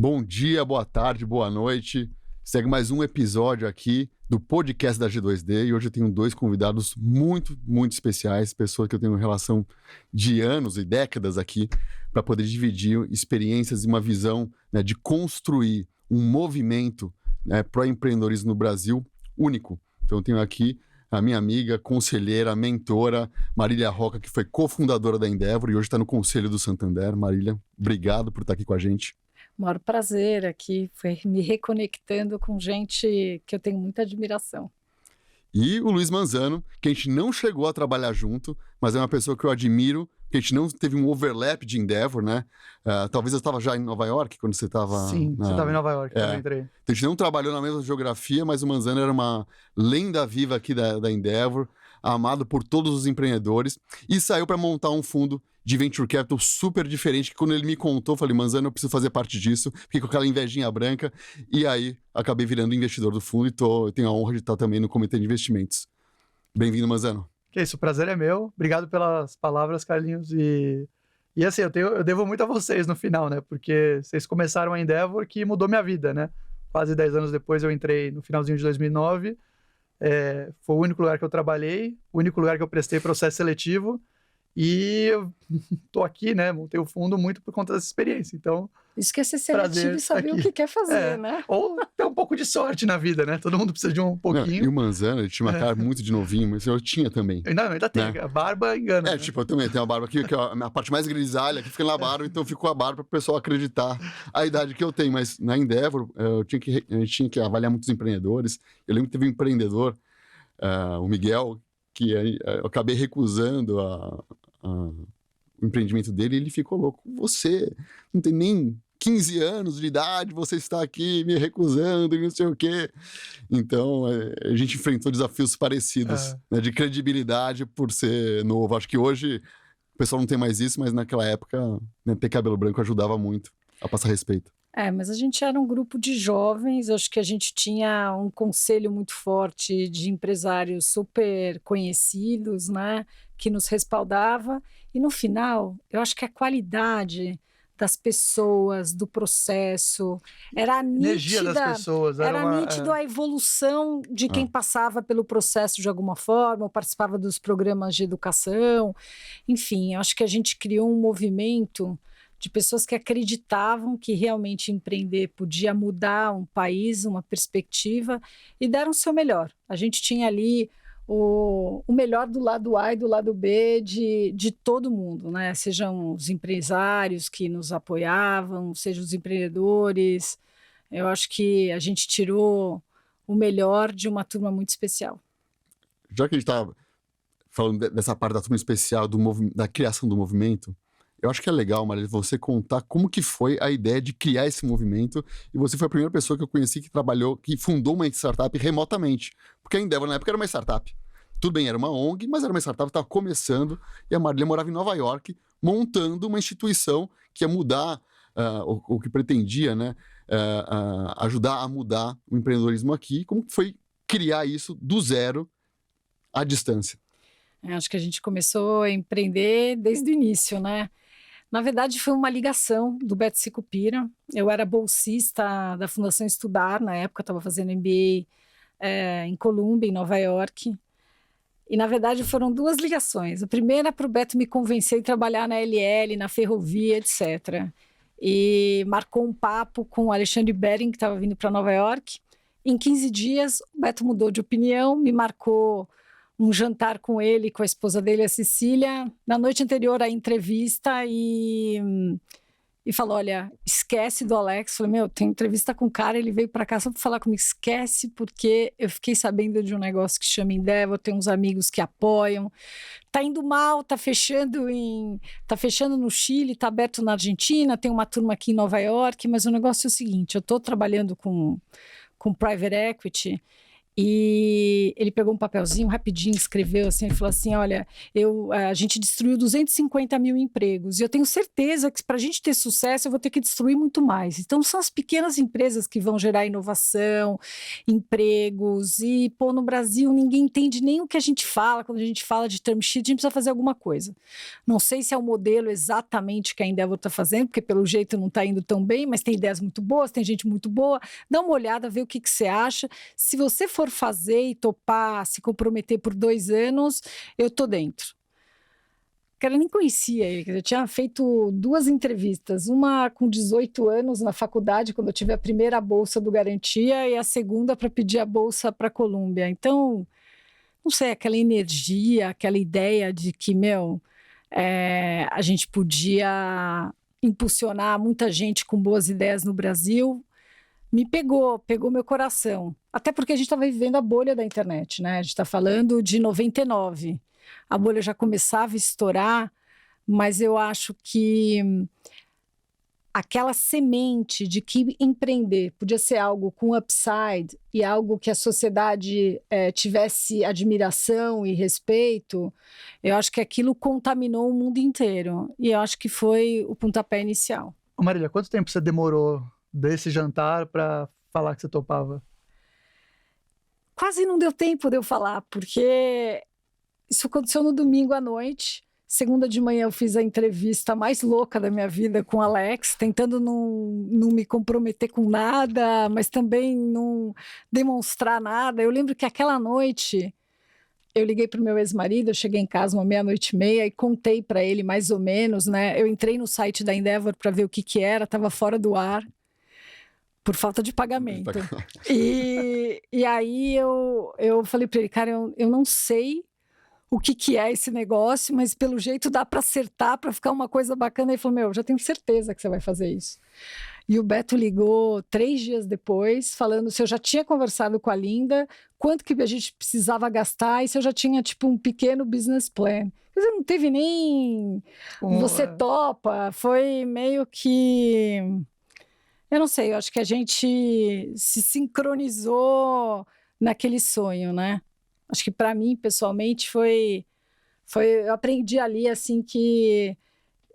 Bom dia, boa tarde, boa noite. Segue mais um episódio aqui do podcast da G2D e hoje eu tenho dois convidados muito especiais, pessoas que eu tenho uma relação de anos e décadas aqui, para poder dividir experiências e uma visão, né, de construir um movimento, né, pró-empreendedorismo no Brasil único. Então eu tenho aqui a minha amiga, conselheira, mentora, Marília Roca, que foi cofundadora da Endeavor e hoje está no Conselho do Santander. Marília, obrigado por estar aqui com a gente. Maior prazer aqui, foi me reconectando com gente que eu tenho muita admiração. E o Luiz Manzano, que a gente não chegou a trabalhar junto, mas é uma pessoa que eu admiro, que a gente não teve um overlap de Endeavor, né? Talvez eu estava já em Nova York quando você estava... Sim, você estava em Nova York, quando eu entrei. Então a gente não trabalhou na mesma geografia, mas o Manzano era uma lenda viva aqui da Endeavor, amado por todos os empreendedores, e saiu para montar um fundo de Venture Capital super diferente, que quando ele me contou, eu falei, Manzano, eu preciso fazer parte disso, fiquei com aquela invejinha branca, e aí acabei virando investidor do fundo e tenho a honra de estar também no comitê de investimentos. Bem-vindo, Manzano. Que isso, o prazer é meu. Obrigado pelas palavras, Carlinhos. E assim, eu devo muito a vocês no final, né? Porque vocês começaram a Endeavor que mudou minha vida, né? Quase 10 anos depois eu entrei no finalzinho de 2009. Foi o único lugar que eu trabalhei, o único lugar que eu prestei processo seletivo. E eu tô aqui, né? Montei o fundo muito por conta dessa experiência. Então, isso que é ser seletivo e saber o que quer fazer, né? Ou ter um pouco de sorte na vida, né? Todo mundo precisa de um pouquinho. Não, e o Manzano, ele tinha uma cara muito de novinho, mas eu tinha também. Não, ainda tem. Né? A barba engana. Né? Tipo, eu também tenho a barba aqui, que é a parte mais grisalha, que fica na barba, então ficou a barba para o pessoal acreditar a idade que eu tenho. Mas na Endeavor, a gente tinha que avaliar muitos empreendedores. Eu lembro que teve um empreendedor, o Miguel, que eu acabei recusando o empreendimento dele e ele ficou louco. Você não tem nem 15 anos de idade, você está aqui me recusando e não sei o quê. Então, a gente enfrentou desafios parecidos, né, de credibilidade por ser novo. Acho que hoje o pessoal não tem mais isso, mas naquela época, né, ter cabelo branco ajudava muito a passar respeito. Mas a gente era um grupo de jovens, acho que a gente tinha um conselho muito forte de empresários super conhecidos, né, que nos respaldava, e no final, eu acho que a qualidade das pessoas, do processo, era nítida, energia das pessoas, era nítido a evolução de quem passava pelo processo de alguma forma, ou participava dos programas de educação, enfim, eu acho que a gente criou um movimento de pessoas que acreditavam que realmente empreender podia mudar um país, uma perspectiva, e deram o seu melhor. A gente tinha ali o melhor do lado A e do lado B de todo mundo, né? Sejam os empresários que nos apoiavam, sejam os empreendedores. Eu acho que a gente tirou o melhor de uma turma muito especial. Já que a gente está falando dessa parte da turma especial, da criação do movimento, eu acho que é legal, Marília, você contar como que foi a ideia de criar esse movimento, e você foi a primeira pessoa que eu conheci que fundou uma startup remotamente, porque a Endeavor na época era uma startup. Tudo bem, era uma ONG, mas era uma startup que estava começando, e a Marília morava em Nova York, montando uma instituição que ia mudar, o que pretendia, né, ajudar a mudar o empreendedorismo aqui. Como que foi criar isso do zero, à distância? Acho que a gente começou a empreender desde o início, né? Na verdade, foi uma ligação do Beto Sicupira. Eu era bolsista da Fundação Estudar, na época, estava fazendo MBA em Columbia, em Nova York. E, na verdade, foram duas ligações. A primeira para o Beto me convencer a trabalhar na LL, na ferrovia, etc. E marcou um papo com o Alexandre Bering, que estava vindo para Nova York. Em 15 dias, o Beto mudou de opinião, me marcou um jantar com ele, com a esposa dele, a Cecília, na noite anterior à entrevista, e falou, olha, esquece do Alex. Falei, tem entrevista com o cara, ele veio para cá só para falar comigo, esquece, porque eu fiquei sabendo de um negócio que chama Endeavor, tem uns amigos que apoiam, tá indo mal, tá fechando no Chile, tá aberto na Argentina, tem uma turma aqui em Nova York, mas o negócio é o seguinte, eu tô trabalhando com private equity, E ele pegou um papelzinho rapidinho, escreveu assim, e falou assim, olha, a gente destruiu 250 mil empregos, e eu tenho certeza que para a gente ter sucesso eu vou ter que destruir muito mais. Então são as pequenas empresas que vão gerar inovação, empregos, e pô, no Brasil ninguém entende nem o que a gente fala, quando a gente fala de term sheet, a gente precisa fazer alguma coisa. Não sei se é o modelo exatamente que a Endeavor está fazendo, porque pelo jeito não está indo tão bem, mas tem ideias muito boas, tem gente muito boa, dá uma olhada, vê o que você acha. Se você for fazer e topar, se comprometer por 2 anos, eu tô dentro. O cara nem conhecia ele, quer dizer, eu tinha feito 2 entrevistas, uma com 18 anos na faculdade, quando eu tive a primeira bolsa do Garantia, e a segunda para pedir a bolsa para a Colômbia. Então, não sei, aquela energia, aquela ideia de que, a gente podia impulsionar muita gente com boas ideias no Brasil, me pegou meu coração. Até porque a gente estava vivendo a bolha da internet, né? A gente está falando de 99. A bolha já começava a estourar, mas eu acho que aquela semente de que empreender podia ser algo com upside e algo que a sociedade tivesse admiração e respeito, eu acho que aquilo contaminou o mundo inteiro. E eu acho que foi o pontapé inicial. Ô Marília, quanto tempo você demorou desse jantar para falar que você topava? Quase não deu tempo de eu falar, porque isso aconteceu no domingo à noite. Segunda de manhã eu fiz a entrevista mais louca da minha vida com o Alex, tentando não me comprometer com nada, mas também não demonstrar nada. Eu lembro que aquela noite eu liguei para o meu ex-marido, eu cheguei em casa 00:30 e contei para ele mais ou menos, né? Eu entrei no site da Endeavor para ver o que era, estava fora do ar, por falta de pagamento. E aí eu falei para ele, cara, eu não sei o que é esse negócio, mas pelo jeito dá para acertar, para ficar uma coisa bacana. Ele falou, já tenho certeza que você vai fazer isso. E o Beto ligou 3 dias depois, falando se eu já tinha conversado com a Linda, quanto que a gente precisava gastar e se eu já tinha, tipo, um pequeno business plan. Quer dizer, não teve nem você topa, foi meio que... Eu não sei, eu acho que a gente se sincronizou naquele sonho, né? Acho que para mim, pessoalmente, eu aprendi ali, assim, que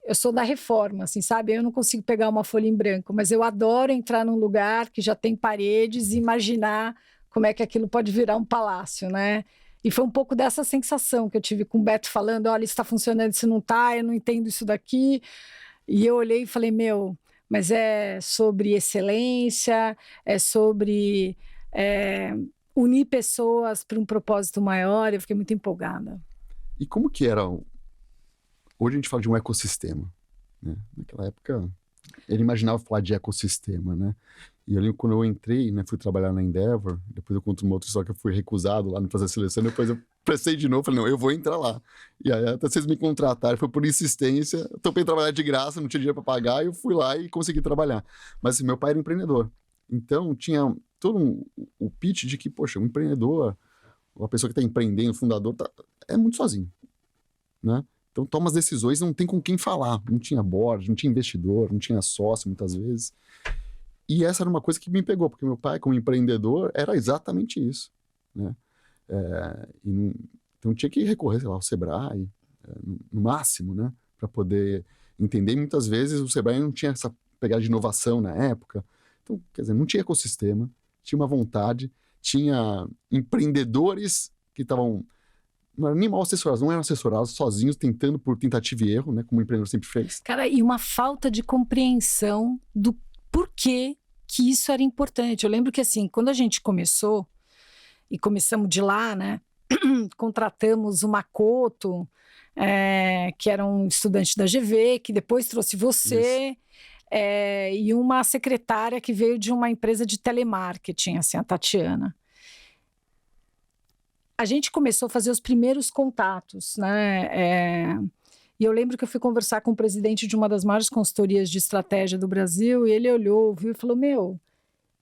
eu sou da reforma, assim, sabe? Eu não consigo pegar uma folha em branco, mas eu adoro entrar num lugar que já tem paredes e imaginar como é que aquilo pode virar um palácio, né? E foi um pouco dessa sensação que eu tive com o Beto falando, olha, isso está funcionando, isso não está, eu não entendo isso daqui. E eu olhei e falei, mas é sobre excelência, é sobre unir pessoas para um propósito maior. Eu fiquei muito empolgada. E como que era? Hoje a gente fala de um ecossistema, né? Naquela época, ele imaginava falar de ecossistema, né? E eu lembro quando eu entrei, né, fui trabalhar na Endeavor, depois eu conto uma outra história que eu fui recusado lá no fazer a seleção, depois eu prestei de novo, falei, não, eu vou entrar lá. E aí até vocês me contrataram, foi por insistência, eu topei trabalhar de graça, não tinha dinheiro para pagar, e eu fui lá e consegui trabalhar. Mas assim, meu pai era empreendedor, então tinha todo o pitch de que, poxa, um empreendedor, uma pessoa que está empreendendo, o fundador, é muito sozinho, né? Então toma as decisões, não tem com quem falar, não tinha board, não tinha investidor, não tinha sócio muitas vezes. E essa era uma coisa que me pegou, porque meu pai, como empreendedor, era exatamente isso, né? Então tinha que recorrer, sei lá, ao Sebrae, no máximo, né? Para poder entender. E muitas vezes o Sebrae não tinha essa pegada de inovação na época. Então, quer dizer, não tinha ecossistema, tinha uma vontade, tinha empreendedores que estavam... Não eram nem mal assessorados, não eram assessorados, sozinhos, tentando por tentativa e erro, né? Como o empreendedor sempre fez. Cara, e uma falta de compreensão do porquê que isso era importante. Eu lembro que, assim, quando a gente começou, e começamos de lá, né? Contratamos o Makoto, que era um estudante da GV, que depois trouxe você, e uma secretária que veio de uma empresa de telemarketing, assim, a Tatiana. A gente começou a fazer os primeiros contatos, né? E eu lembro que eu fui conversar com o presidente de uma das maiores consultorias de estratégia do Brasil, e ele olhou, ouviu e falou,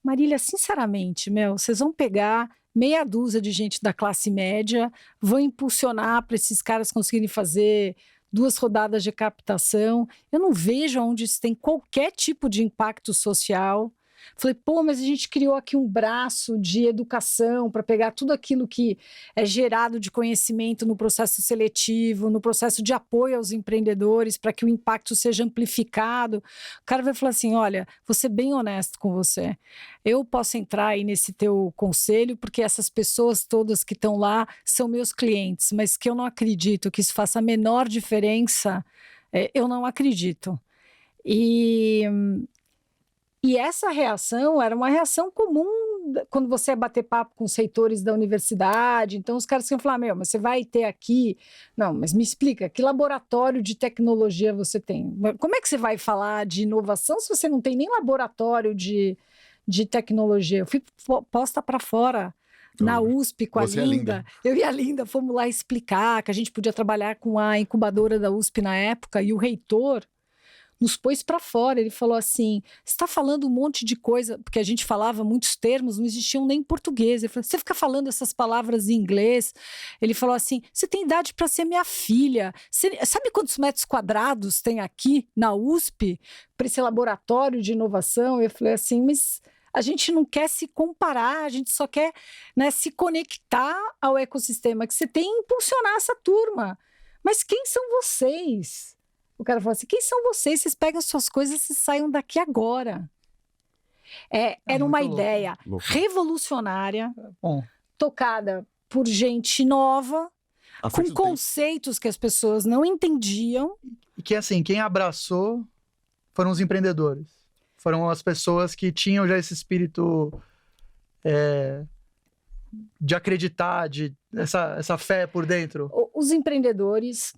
Marília, sinceramente, vocês vão pegar meia dúzia de gente da classe média, vão impulsionar para esses caras conseguirem fazer 2 rodadas de captação. Eu não vejo onde isso tem qualquer tipo de impacto social. Falei, pô, mas a gente criou aqui um braço de educação para pegar tudo aquilo que é gerado de conhecimento no processo seletivo, no processo de apoio aos empreendedores, para que o impacto seja amplificado. O cara vai falar assim, olha, vou ser bem honesto com você. Eu posso entrar aí nesse teu conselho, porque essas pessoas todas que estão lá são meus clientes, mas que eu não acredito que isso faça a menor diferença, eu não acredito. E essa reação era uma reação comum quando você ia bater papo com os reitores da universidade. Então, os caras iam falar, mas você vai ter aqui... Não, mas me explica, que laboratório de tecnologia você tem? Como é que você vai falar de inovação se você não tem nem laboratório de tecnologia? Eu fui posta para fora na USP com a Linda. Eu e a Linda fomos lá explicar que a gente podia trabalhar com a incubadora da USP na época, e o reitor nos pôs para fora. Ele falou assim, você está falando um monte de coisa, porque a gente falava muitos termos, não existiam nem em português. Ele falou, você fica falando essas palavras em inglês. Ele falou assim, você tem idade para ser minha filha. Sabe quantos metros quadrados tem aqui na USP para esse laboratório de inovação? Eu falei assim, mas a gente não quer se comparar, a gente só quer, né, se conectar ao ecossistema que você tem e impulsionar essa turma. Mas quem são vocês? O cara falou assim, quem são vocês? Vocês pegam suas coisas e saiam daqui agora. Era uma ideia revolucionária, tocada por gente nova, com conceitos que as pessoas não entendiam. E que, assim, quem abraçou foram os empreendedores. Foram as pessoas que tinham já esse espírito de acreditar, essa fé por dentro. Os empreendedores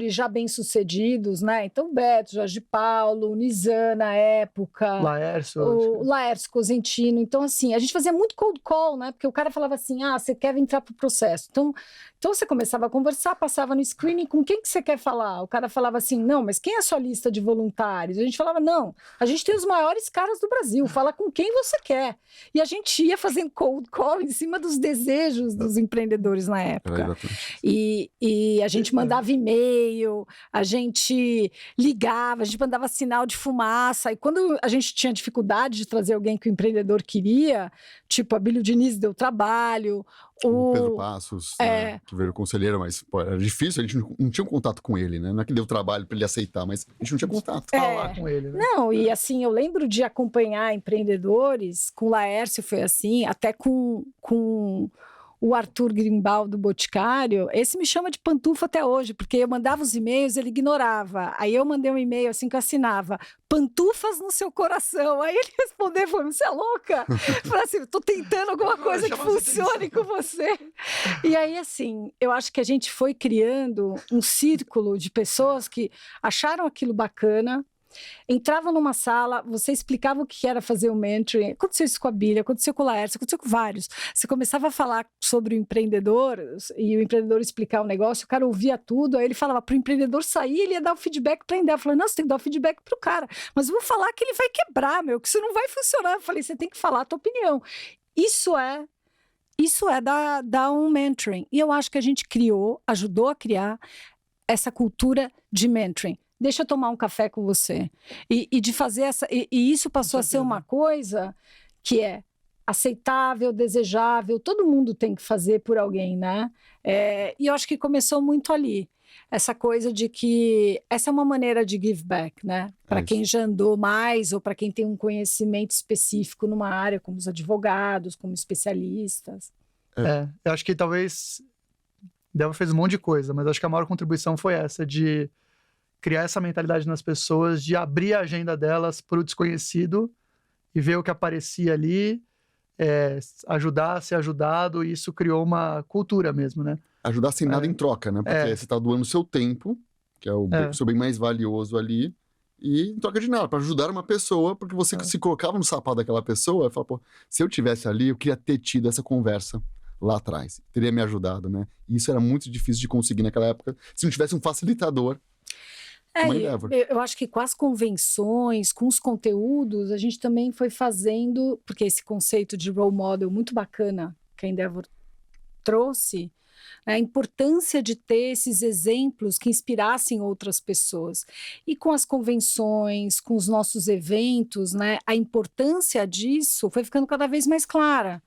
já bem-sucedidos, né? Então, Beto, Jorge Paulo, Nizam na época, Laércio Cosentino. Então, assim, a gente fazia muito cold call, né? Porque o cara falava assim, você quer entrar para o processo. Então, você começava a conversar, passava no screening, com quem que você quer falar? O cara falava assim, não, mas quem é a sua lista de voluntários? A gente falava, não, a gente tem os maiores caras do Brasil, fala com quem você quer. E a gente ia fazendo cold call em cima dos desejos dos empreendedores na época. E a gente mandava e-mail, a gente ligava, a gente mandava sinal de fumaça. E quando a gente tinha dificuldade de trazer alguém que o empreendedor queria, tipo a Bílio Diniz deu trabalho, o Pedro Passos, né, que veio conselheiro, mas era difícil, a gente não tinha um contato com ele, né? Não é que deu trabalho para ele aceitar, mas a gente não tinha contato. Falar com ele, né? Não, e assim, eu lembro de acompanhar empreendedores, com o Laércio foi assim, até com o Arthur Grimbal do Boticário. Esse me chama de pantufa até hoje, porque eu mandava os e-mails, ele ignorava. Aí eu mandei um e-mail assim que eu assinava, pantufas no seu coração. Aí ele respondeu, falou, você é louca? Eu falei assim, estou tentando alguma coisa que funcione com você. E aí, assim, eu acho que a gente foi criando um círculo de pessoas que acharam aquilo bacana, entrava numa sala, você explicava o que era fazer o mentoring. Aconteceu isso com a Bíblia, aconteceu com o Laércio, aconteceu com vários. Você começava a falar sobre o empreendedor e o empreendedor explicar o negócio, o cara ouvia tudo, aí ele falava para o empreendedor sair, ele ia dar o feedback para a Endel. Eu falei, não, você tem que dar o feedback para o cara, mas eu vou falar que ele vai quebrar, que isso não vai funcionar. Eu falei, você tem que falar a tua opinião. Isso é dar um mentoring. E eu acho que a gente ajudou a criar essa cultura de mentoring. Deixa eu tomar um café com você. E de fazer e isso passou a ser uma coisa que é aceitável, desejável, todo mundo tem que fazer por alguém, né? E eu acho que começou muito ali. Essa coisa de que essa é uma maneira de give back, né? Para quem já andou mais ou para quem tem um conhecimento específico numa área, como os advogados, como especialistas. Eu acho que talvez Endeavor fez um monte de coisa, mas acho que a maior contribuição foi essa, de criar essa mentalidade nas pessoas, de abrir a agenda delas para o desconhecido e ver o que aparecia ali, ajudar, ser ajudado, e isso criou uma cultura mesmo, né? Ajudar sem nada em troca, né? Porque você está doando o seu tempo, que é o seu bem mais valioso ali, e em troca de nada, para ajudar uma pessoa, porque você se colocava no sapato daquela pessoa e falava, pô, se eu tivesse ali, eu queria ter tido essa conversa lá atrás, teria me ajudado, né? E isso era muito difícil de conseguir naquela época, se não tivesse um facilitador. Eu acho que com as convenções, com os conteúdos, a gente também foi fazendo, porque esse conceito de role model muito bacana que a Endeavor trouxe, né? A importância de ter esses exemplos que inspirassem outras pessoas. E com as convenções, com os nossos eventos, né, a importância disso foi ficando cada vez mais clara.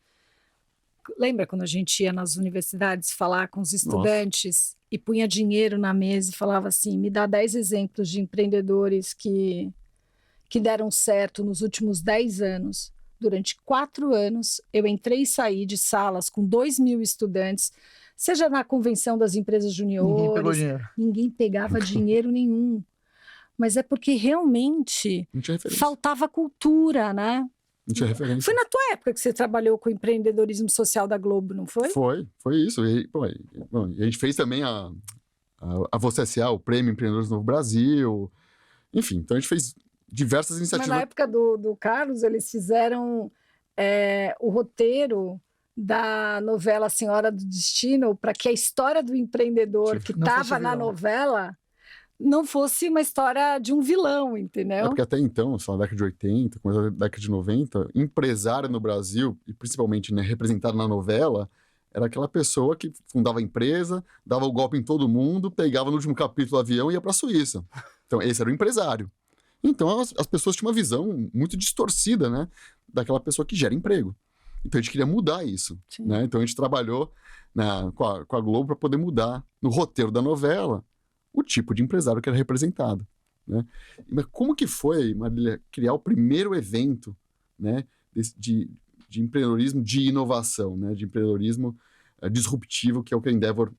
Lembra quando a gente ia nas universidades falar com os estudantes e punha dinheiro na mesa e falava assim, me dá 10 exemplos de empreendedores que deram certo nos últimos 10 anos. Durante 4 anos, eu entrei e saí de salas com 2.000 estudantes, seja na convenção das empresas juniores, Ninguém pegou dinheiro. ninguém pegava dinheiro nenhum. Mas é porque realmente Não tinha referência. faltava cultura, né? Não tinha referência. Foi na tua época que você trabalhou com o empreendedorismo social da Globo, não foi? Foi isso. E, bom, e a gente fez também a Você S.A., o Prêmio Empreendedores do Novo Brasil. Enfim, então a gente fez diversas Mas iniciativas. na época do Carlos, eles fizeram o roteiro da novela Senhora do Destino para que a história do empreendedor que Não fosse estava na vilão. novela não fosse uma história de um vilão, É entendeu? porque até então, só na década de 80, começo da década de 90, empresário no Brasil, e principalmente, né, representado na novela, era aquela pessoa que fundava a empresa, dava o golpe em todo mundo, pegava no último capítulo o avião e ia para a Suíça. Então, esse era o empresário. Então, as pessoas tinham uma visão muito distorcida, né, daquela pessoa que gera emprego. Então, a gente queria mudar isso, Sim. né? Então, a gente trabalhou com a Globo para poder mudar no roteiro da novela o tipo de empresário que era representado, né? Mas como que foi, Marília, criar o primeiro evento, né, de empreendedorismo de inovação, né, de empreendedorismo disruptivo, que é o que a Endeavor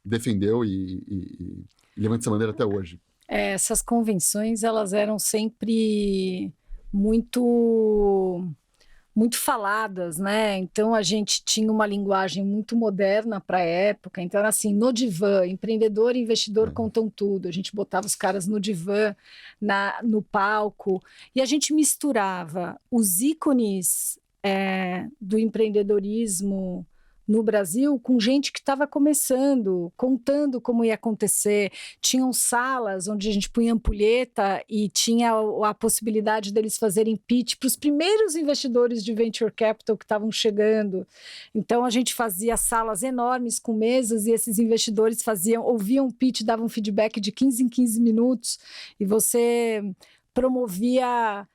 defendeu e levanta essa bandeira até hoje? Essas convenções, elas eram sempre muito faladas, né? Então a gente tinha uma linguagem muito moderna para a época. Então era assim, no divã, empreendedor e investidor contam tudo. A gente botava os caras no divã, no palco, e a gente misturava os ícones do empreendedorismo no Brasil com gente que estava começando, contando como ia acontecer. Tinham salas onde a gente punha ampulheta e tinha a possibilidade deles fazerem pitch para os primeiros investidores de venture capital que estavam chegando. Então a gente fazia salas enormes com mesas e esses investidores ouviam um pitch, davam feedback de 15 em 15 minutos e você promovia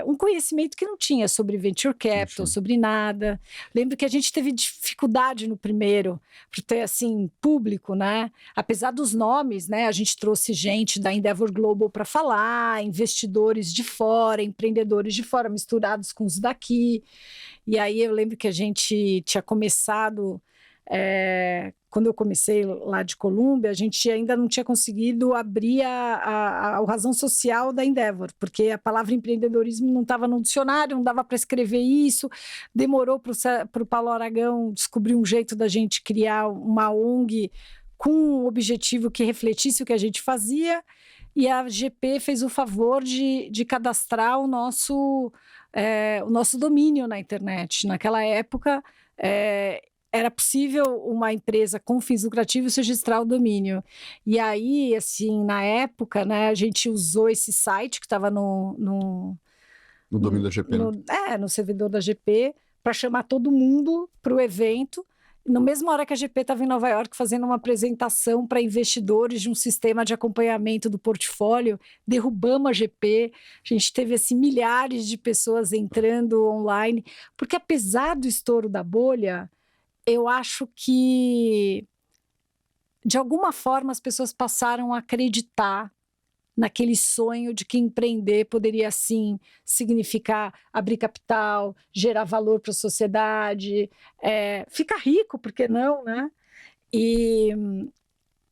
um conhecimento que não tinha sobre venture capital, sobre nada. Lembro que a gente teve dificuldade no primeiro, para ter, assim, público, né? Apesar dos nomes, né? A gente trouxe gente da Endeavor Global para falar, investidores de fora, empreendedores de fora, misturados com os daqui. E aí eu lembro que a gente tinha começado... quando eu comecei lá de Colômbia, a gente ainda não tinha conseguido abrir a razão social da Endeavor, porque a palavra empreendedorismo não estava no dicionário, não dava para escrever isso, demorou para o Paulo Aragão descobrir um jeito da gente criar uma ONG com um objetivo que refletisse o que a gente fazia, e a GP fez o favor de cadastrar o nosso domínio na internet. Naquela época, era possível uma empresa com fins lucrativos registrar o domínio. E aí, assim, na época, né, a gente usou esse site que estava no domínio da GP, né? No servidor da GP, para chamar todo mundo para o evento. Na mesma hora que a GP estava em Nova York fazendo uma apresentação para investidores de um sistema de acompanhamento do portfólio, derrubamos a GP, a gente teve assim, milhares de pessoas entrando online, porque apesar do estouro da bolha, eu acho que, de alguma forma, as pessoas passaram a acreditar naquele sonho de que empreender poderia, sim, significar abrir capital, gerar valor para a sociedade, ficar rico, por que não, né? E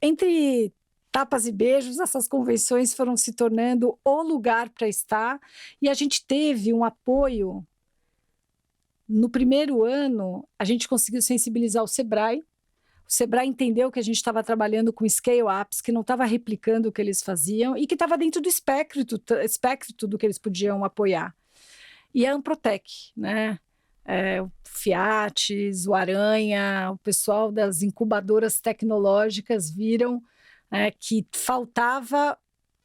entre tapas e beijos, essas convenções foram se tornando o lugar para estar, e a gente teve um apoio. No primeiro ano, a gente conseguiu sensibilizar o Sebrae. O Sebrae entendeu que a gente estava trabalhando com scale-ups, que não estava replicando o que eles faziam e que estava dentro do espectro do que eles podiam apoiar. E a Amprotec, né? O Fiat, o Aranha, o pessoal das incubadoras tecnológicas viram que faltava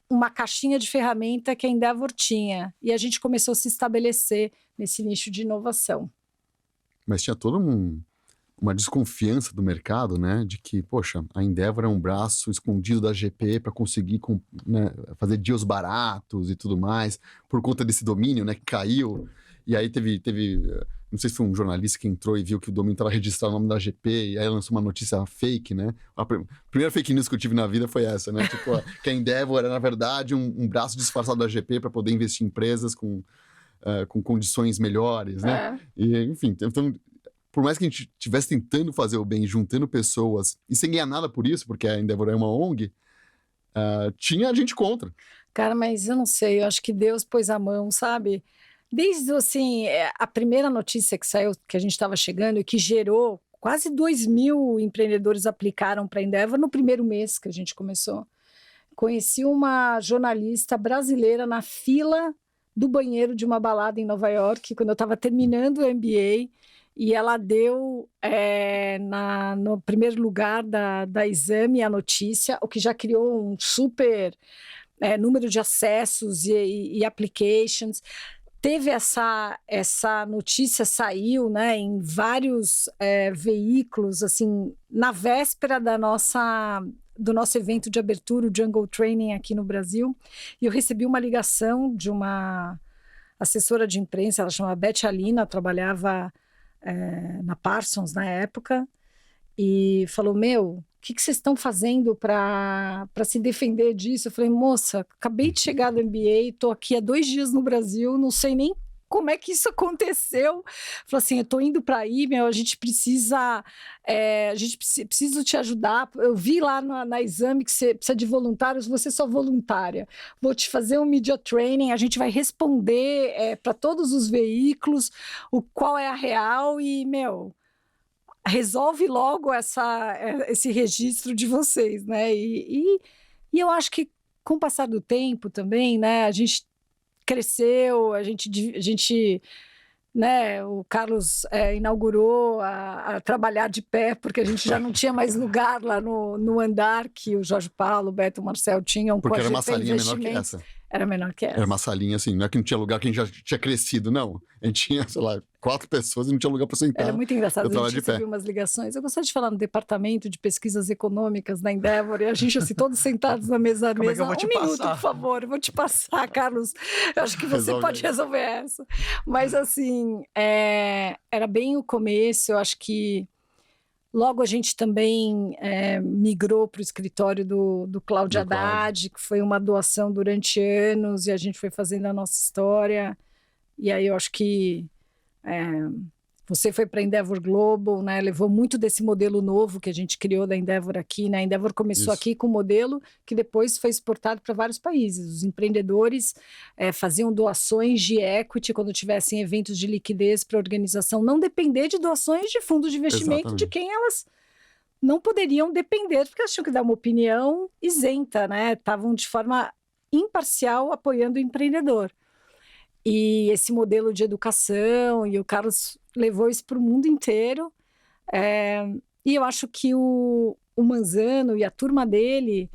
uma caixinha de ferramenta que a Endeavor tinha. E a gente começou a se estabelecer nesse nicho de inovação. Mas tinha todo uma desconfiança do mercado, né? De que, poxa, a Endeavor é um braço escondido da GP para conseguir né, fazer deals baratos e tudo mais, por conta desse domínio, né? Que caiu. E aí teve não sei se foi um jornalista que entrou e viu que o domínio estava registrado o nome da GP, e aí lançou uma notícia fake, né? A primeira fake news que eu tive na vida foi essa, né? Tipo, que a Endeavor era, na verdade, um braço disfarçado da GP para poder investir em empresas com condições melhores, né? E, enfim, então, por mais que a gente estivesse tentando fazer o bem, juntando pessoas, e sem ganhar nada por isso, porque a Endeavor é uma ONG, tinha gente contra. Cara, mas eu não sei, eu acho que Deus pôs a mão, sabe? Desde, assim, a primeira notícia que saiu, que a gente estava chegando e que gerou, quase 2.000 empreendedores aplicaram para a Endeavor no primeiro mês que a gente começou. Conheci uma jornalista brasileira na fila do banheiro de uma balada em Nova York, quando eu estava terminando o MBA, e ela deu no primeiro lugar da Exame a notícia, o que já criou um super número de acessos e applications. Teve essa notícia, saiu, né, em vários veículos, assim, na véspera do nosso evento de abertura, o Jungle Training aqui no Brasil, e eu recebi uma ligação de uma assessora de imprensa, ela chama Beth Alina, trabalhava na Parsons na época, e falou, o que vocês estão fazendo para se defender disso? Eu falei, moça, acabei de chegar do MBA, estou aqui há 2 dias no Brasil, não sei nem como é que isso aconteceu. Falou assim, eu estou indo para aí, a gente precisa te ajudar. Eu vi lá na Exame que você precisa de voluntários, você só voluntária. Vou te fazer um media training, a gente vai responder para todos os veículos qual é a real e, resolve logo esse registro de vocês, né? E eu acho que com o passar do tempo também, né? A gente cresceu, a gente né? O Carlos inaugurou a trabalhar de pé, porque a gente já não tinha mais lugar lá no andar que o Jorge Paulo, o Beto, o Marcel tinham. Porque era uma salinha menor que essa. Era menor que essa. Era uma salinha assim, não é que não tinha lugar que a gente já tinha crescido, não. A gente tinha, sei lá, 4 pessoas e não tinha lugar para sentar. Era muito engraçado, a gente recebeu umas ligações. Eu gostaria de falar no departamento de pesquisas econômicas da Endeavor, e a gente assim, todos sentados na mesa. Como é que eu vou te passar? Minuto, por favor, eu vou te passar, Carlos. Eu acho que você pode resolver essa. Mas assim, era bem o começo, eu acho que logo a gente também migrou para o escritório do Cláudio Haddad, que foi uma doação durante anos, e a gente foi fazendo a nossa história. E aí eu acho que você foi para a Endeavor Global, né? Levou muito desse modelo novo que a gente criou da Endeavor aqui, né? A Endeavor começou aqui com um modelo que depois foi exportado para vários países. Os empreendedores faziam doações de equity quando tivessem eventos de liquidez para a organização não depender de doações de fundos de investimento. Exatamente. De quem elas não poderiam depender, porque elas tinham que dar uma opinião isenta, né? Estavam de forma imparcial apoiando o empreendedor. E esse modelo de educação, e o Carlos levou isso para o mundo inteiro. E eu acho que o Manzano e a turma dele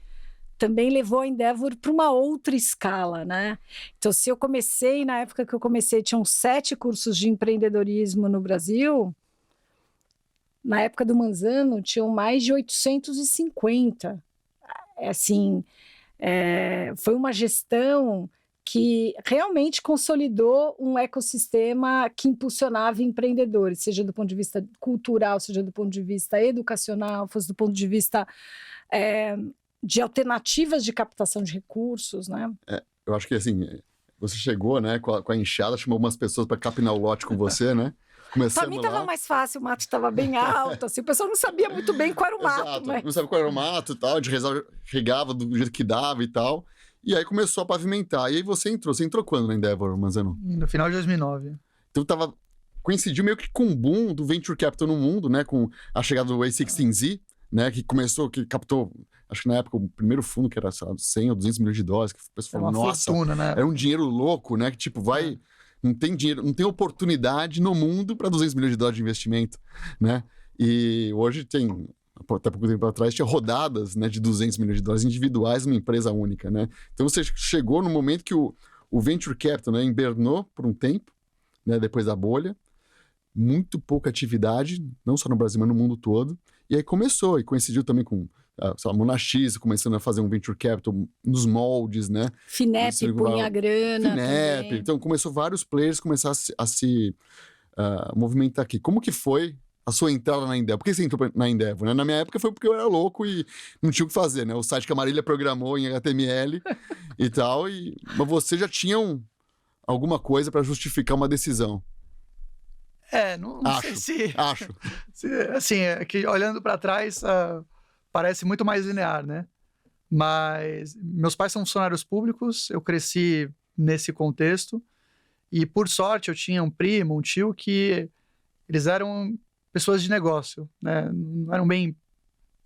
também levou a Endeavor para uma outra escala, né? Então, se eu comecei, na época que eu comecei, tinham 7 cursos de empreendedorismo no Brasil. Na época do Manzano, tinham mais de 850. Assim, foi uma gestão que realmente consolidou um ecossistema que impulsionava empreendedores, seja do ponto de vista cultural, seja do ponto de vista educacional, fosse do ponto de vista de alternativas de captação de recursos, né? Eu acho que assim, você chegou, né, com a enxada, chamou algumas pessoas para capinar o lote com você, né? Para mim estava mais fácil, o mato estava bem alto, assim, o pessoal não sabia muito bem qual era o mato. Exato, mas... não sabia qual era o mato e tal, a gente regava do jeito que dava e tal. E aí começou a pavimentar. E aí você entrou quando na Endeavor, Manzano? No final de 2009. Então coincidiu meio que com o boom do Venture Capital no mundo, né? Com a chegada do A16Z, né? Que captou, acho que na época, o primeiro fundo que era, sei lá, 100 ou 200 milhões de dólares, que o pessoal falou, nossa, fortuna, né? Era um dinheiro pouco, né? Que tipo, não tem dinheiro, não tem oportunidade no mundo para 200 milhões de dólares de investimento, né? E hoje tem... Até pouco tempo atrás, tinha rodadas, né, de 200 milhões de dólares individuais numa empresa única, né? Então você chegou no momento que o Venture Capital, né, invernou por um tempo, né, depois da bolha, muito pouca atividade, não só no Brasil, mas no mundo todo. E aí começou, e coincidiu também com, sei lá, Monax começando a fazer um venture capital nos moldes, né? Finep punha grana Finep. também. Então começou vários players começar a se movimentar aqui. Como que foi a sua entrada na Endeavor? Por que você entrou na Endeavor? Né? Na minha época foi porque eu era louco e não tinha o que fazer, né? O site que a Marília programou em HTML e tal, mas você já tinha alguma coisa para justificar uma decisão. Não sei se... Acho. Assim, é que olhando para trás, parece muito mais linear, né? Mas meus pais são funcionários públicos, eu cresci nesse contexto e, por sorte, eu tinha um primo, um tio que eles eram pessoas de negócio, né? Não eram bem...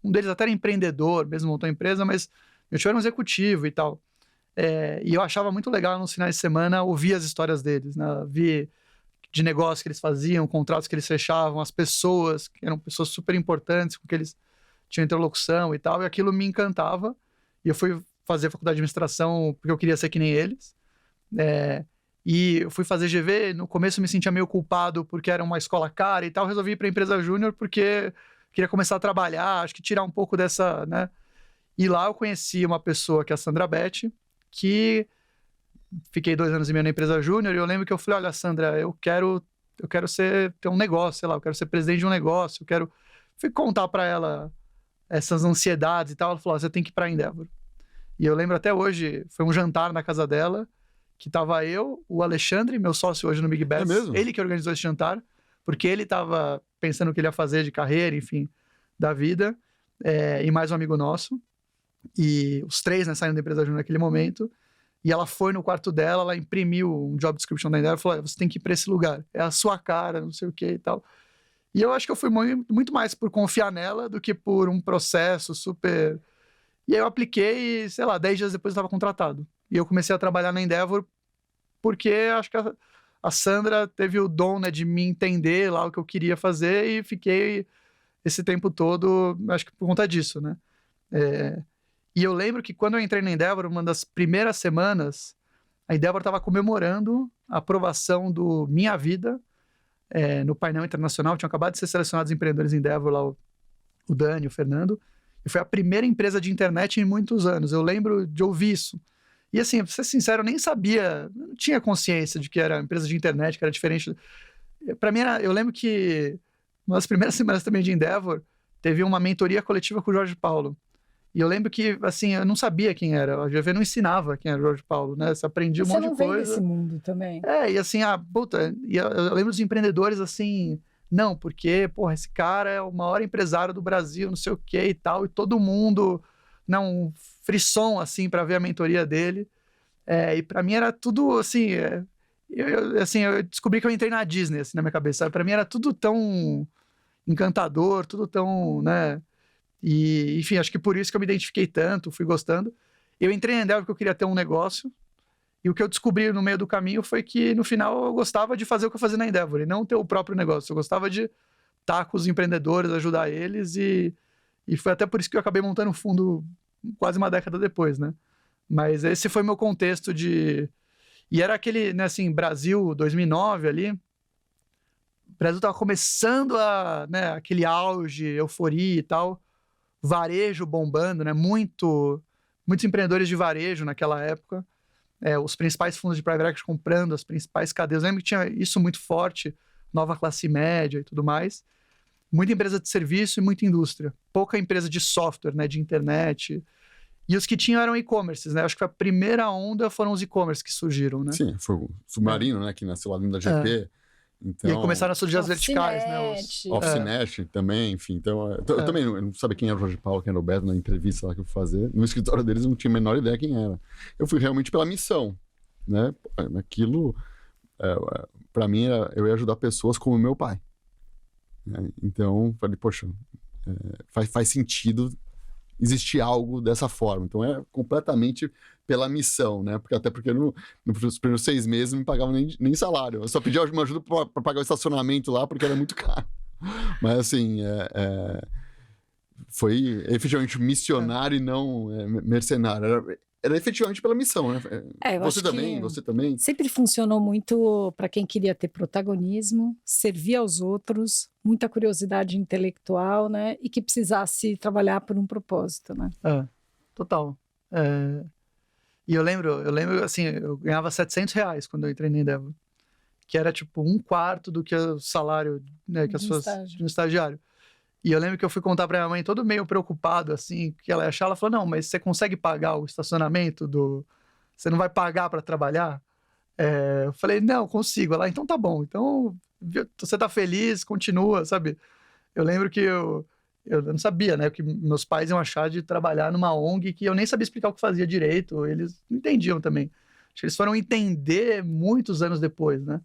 Um deles até era empreendedor, mesmo montou a empresa, mas meu tio era um executivo e tal. E eu achava muito legal nos finais de semana ouvir as histórias deles, né? Ver de negócio que eles faziam, contratos que eles fechavam, as pessoas, que eram pessoas super importantes, com que eles tinham interlocução e tal, e aquilo me encantava. E eu fui fazer faculdade de administração porque eu queria ser que nem eles. E eu fui fazer GV, no começo eu me sentia meio culpado porque era uma escola cara e tal, resolvi ir para a empresa júnior porque queria começar a trabalhar, acho que tirar um pouco dessa, né? E lá eu conheci uma pessoa que é a Sandra Betti, que fiquei 2 anos e meio na empresa júnior, e eu lembro que eu falei, olha, Sandra, eu quero ter um negócio, sei lá, eu quero ser presidente de um negócio, Fui contar para ela essas ansiedades e tal, ela falou, você tem que ir para Endeavor. E eu lembro até hoje, foi um jantar na casa dela, que tava eu, o Alexandre, meu sócio hoje no Big Bets, ele que organizou esse jantar, porque ele tava pensando o que ele ia fazer de carreira, enfim, da vida, e mais um amigo nosso, e os 3, né, saíram da empresa júnior naquele momento. E ela foi no quarto dela, ela imprimiu um job description da Endeavor e falou, você tem que ir para esse lugar, é a sua cara, não sei o que e tal. E eu acho que eu fui muito mais por confiar nela do que por um processo super... E aí eu apliquei e, sei lá, 10 dias depois eu estava contratado. E eu comecei a trabalhar na Endeavor porque acho que a Sandra teve o dom, né, de me entender lá o que eu queria fazer e fiquei esse tempo todo, acho que por conta disso, né? E eu lembro que quando eu entrei na Endeavor, uma das primeiras semanas, a Endeavor estava comemorando a aprovação do Minha Vida no painel internacional. Tinham acabado de ser selecionados empreendedores Endeavor lá, o Dani, o Fernando. E foi a primeira empresa de internet em muitos anos. Eu lembro de ouvir isso. E assim, pra ser sincero, eu nem sabia, eu não tinha consciência de que era empresa de internet, que era diferente. Para mim, eu lembro que uma das primeiras semanas também de Endeavor, teve uma mentoria coletiva com o Jorge Paulo. E eu lembro que, assim, eu não sabia quem era. A GV não ensinava quem era o Jorge Paulo, né? Você aprendia um monte de coisa. Você não vem desse mundo também. E assim, e eu lembro dos empreendedores, assim, não, porque, porra, esse cara é o maior empresário do Brasil, não sei o que e tal, e todo mundo, um frisson, assim, para ver a mentoria dele. E para mim era tudo, assim, eu descobri que eu entrei na Disney, assim, na minha cabeça. Para mim era tudo tão encantador, tudo tão, né? E, enfim, acho que por isso que eu me identifiquei tanto, fui gostando. Eu entrei na Endeavor porque eu queria ter um negócio, e o que eu descobri no meio do caminho foi que, no final, eu gostava de fazer o que eu fazia na Endeavor, e não ter o próprio negócio. Eu gostava de estar com os empreendedores, ajudar eles, e foi até por isso que eu acabei montando um fundo quase uma década depois, né? Mas esse foi meu contexto de... E era aquele, né, assim, Brasil 2009 ali, o Brasil estava começando né, aquele auge, euforia e tal, varejo bombando, né? Muitos empreendedores de varejo naquela época, os principais fundos de private equity comprando as principais cadeias. Eu lembro que tinha isso muito forte, nova classe média e tudo mais. Muita empresa de serviço e muita indústria. Pouca empresa de software, né? De internet. E os que tinham eram e-commerces, né? Acho que a primeira onda foram os e-commerce que surgiram, né? Sim, foi o Submarino, né? Que nasceu lá dentro da GP. Então, e aí começaram a surgir as verticais, né? OfficeNet também, enfim. Então, eu também não sabia quem era o Jorge Paulo, quem era o Beto, na entrevista lá que eu fui fazer. No escritório deles eu não tinha a menor ideia quem era. Eu fui realmente pela missão, né? Aquilo, para mim, eu ia ajudar pessoas como meu pai. Né? Então, falei, poxa, faz sentido existir algo dessa forma. Então, é completamente pela missão, né? Até porque nos primeiros 6 meses não me pagavam nem salário. Eu só pedi uma ajuda para pagar o estacionamento lá, porque era muito caro. Mas, assim, foi efetivamente missionário e não mercenário. era efetivamente pela missão, né? Eu Você acho também, que você também. sempre funcionou muito para quem queria ter protagonismo, servir aos outros, muita curiosidade intelectual, né? E que precisasse trabalhar por um propósito, né? Total. E eu lembro, assim, eu ganhava R$ 700 quando eu entrei na Endeavor, que era tipo um quarto do que o salário, né, que as De um pessoas estágio. de um estagiário. E eu lembro que eu fui contar pra minha mãe, todo meio preocupado, assim, que ela ia achar. Ela falou: não, mas você consegue pagar o estacionamento do. Você não vai pagar pra trabalhar? Eu falei: não, consigo. Ela, então tá bom. Então, você tá feliz, continua, sabe? Eu lembro que eu não sabia, né? O que meus pais iam achar de trabalhar numa ONG que eu nem sabia explicar o que fazia direito. Eles não entendiam também. Acho que eles foram entender muitos anos depois, né?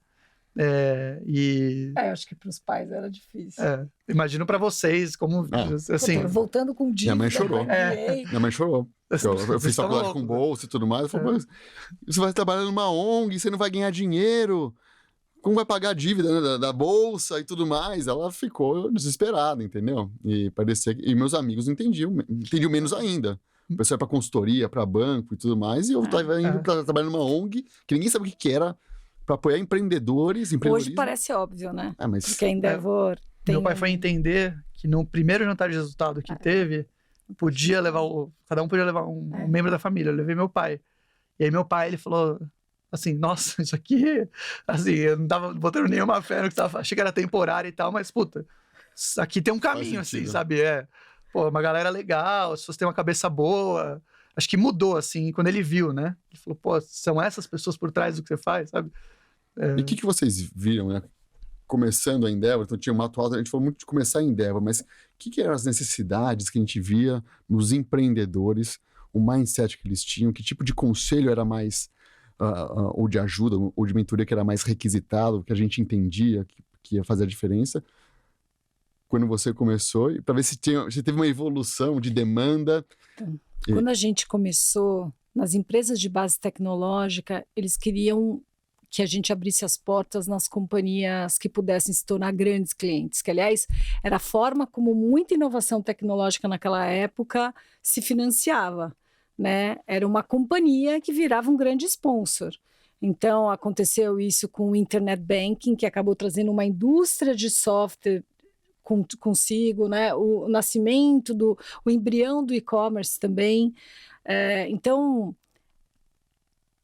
Eu acho que para os pais era difícil. Imagino pra vocês, como, assim... Puta, voltando com Minha mãe dívida, chorou. MBA. Minha mãe chorou. Eu fiz faculdade com bolsa e tudo mais. Eu falei, mas você vai trabalhar numa ONG, você não vai ganhar dinheiro. Como vai pagar a dívida, né, da bolsa e tudo mais? Ela ficou desesperada, entendeu? E parecia e meus amigos entendiam menos ainda. O pessoal ia pra consultoria, pra banco e tudo mais, e eu tava indo pra trabalhar numa ONG, que ninguém sabia o que era, pra apoiar empreendedores. Hoje parece óbvio, né? Mas... Porque a Endeavor tem... Meu pai foi entender que no primeiro jantar de resultado que teve, podia levar cada um podia levar um membro da família. Eu levei meu pai. E aí meu pai, ele falou assim, nossa, isso aqui... Assim, eu não tava botando nenhuma fé no que tava... Achei que era temporário e tal, mas, puta, aqui tem um caminho, assim, sabe? Pô, uma galera legal, as pessoas têm uma cabeça boa. Acho que mudou, assim, quando ele viu, né? Ele falou, pô, são essas pessoas por trás do que você faz, sabe? E o que vocês viram, né? Começando a Endeavor, então tinha uma atual, a gente falou muito de começar a Endeavor, mas o que eram as necessidades que a gente via nos empreendedores, o mindset que eles tinham, que tipo de conselho era mais, ou de ajuda, ou de mentoria que era mais requisitado, que a gente entendia que ia fazer a diferença, quando você começou, e para ver se teve uma evolução de demanda. Então, quando a gente começou, nas empresas de base tecnológica, eles queriam que a gente abrisse as portas nas companhias que pudessem se tornar grandes clientes, que, aliás, era a forma como muita inovação tecnológica naquela época se financiava, né? Era uma companhia que virava um grande sponsor. Então, aconteceu isso com o Internet Banking, que acabou trazendo uma indústria de software consigo, né? O nascimento o embrião do e-commerce também. Então,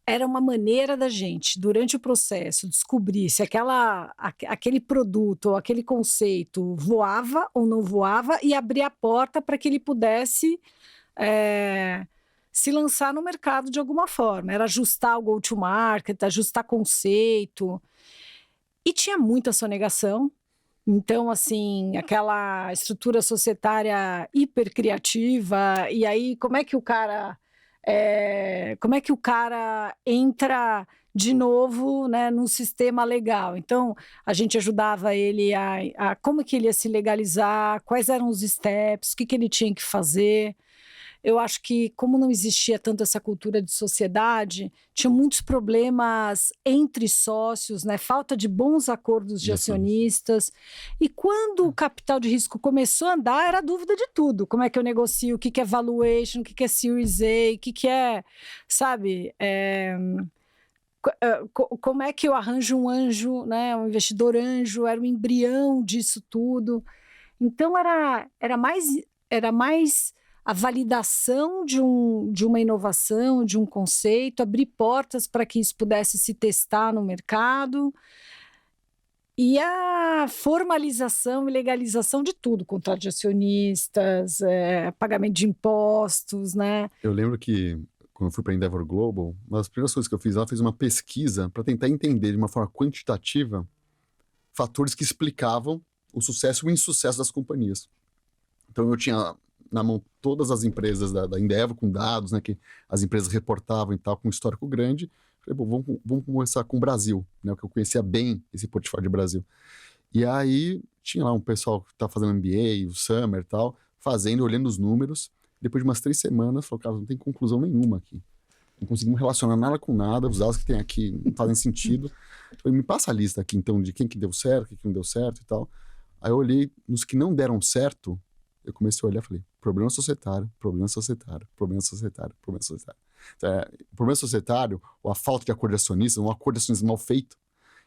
era uma maneira da gente, durante o processo, descobrir se aquele produto ou aquele conceito voava ou não voava e abrir a porta para que ele pudesse se lançar no mercado de alguma forma. Era ajustar o go-to-market, ajustar conceito. E tinha muita sonegação. Então, assim, aquela estrutura societária hiper criativa, e aí como é que o cara entra de novo, né, num sistema legal? Então, a gente ajudava ele a como que ele ia se legalizar, quais eram os steps, o que ele tinha que fazer. Eu acho que, como não existia tanto essa cultura de sociedade, tinha muitos problemas entre sócios, né? Falta de bons acordos de acionistas. E quando o capital de risco começou a andar, era dúvida de tudo. Como é que eu negocio? O que é valuation? O que é Series A? O que é, sabe... como é que eu arranjo um anjo, né? Um investidor anjo? Era o embrião disso tudo. Então, era mais a validação de uma inovação, de um conceito, abrir portas para que isso pudesse se testar no mercado, e a formalização e legalização de tudo, contrato de acionistas, pagamento de impostos, né? Eu lembro que, quando eu fui para a Endeavor Global, uma das primeiras coisas que eu fiz lá, fiz uma pesquisa para tentar entender de uma forma quantitativa fatores que explicavam o sucesso e o insucesso das companhias. Então eu tinha na mão todas as empresas da Endeavor, com dados, né, que as empresas reportavam e tal, com um histórico grande. Falei, bom, vamos começar com o Brasil, né, que eu conhecia bem esse portfólio de Brasil. E aí tinha lá um pessoal que estava fazendo MBA, o Summer e tal, olhando os números. Depois de umas 3 semanas, falou, cara, não tem conclusão nenhuma aqui. Não conseguimos relacionar nada com nada, os dados que tem aqui não fazem sentido. Falei, me passa a lista aqui, então, de quem que deu certo, quem que não deu certo e tal. Aí eu olhei nos que não deram certo, eu comecei a olhar e falei, problema societário, problema societário, problema societário, problema societário. O problema societário, ou a falta de acordo de acionistas, um acordo de acionistas mal feito,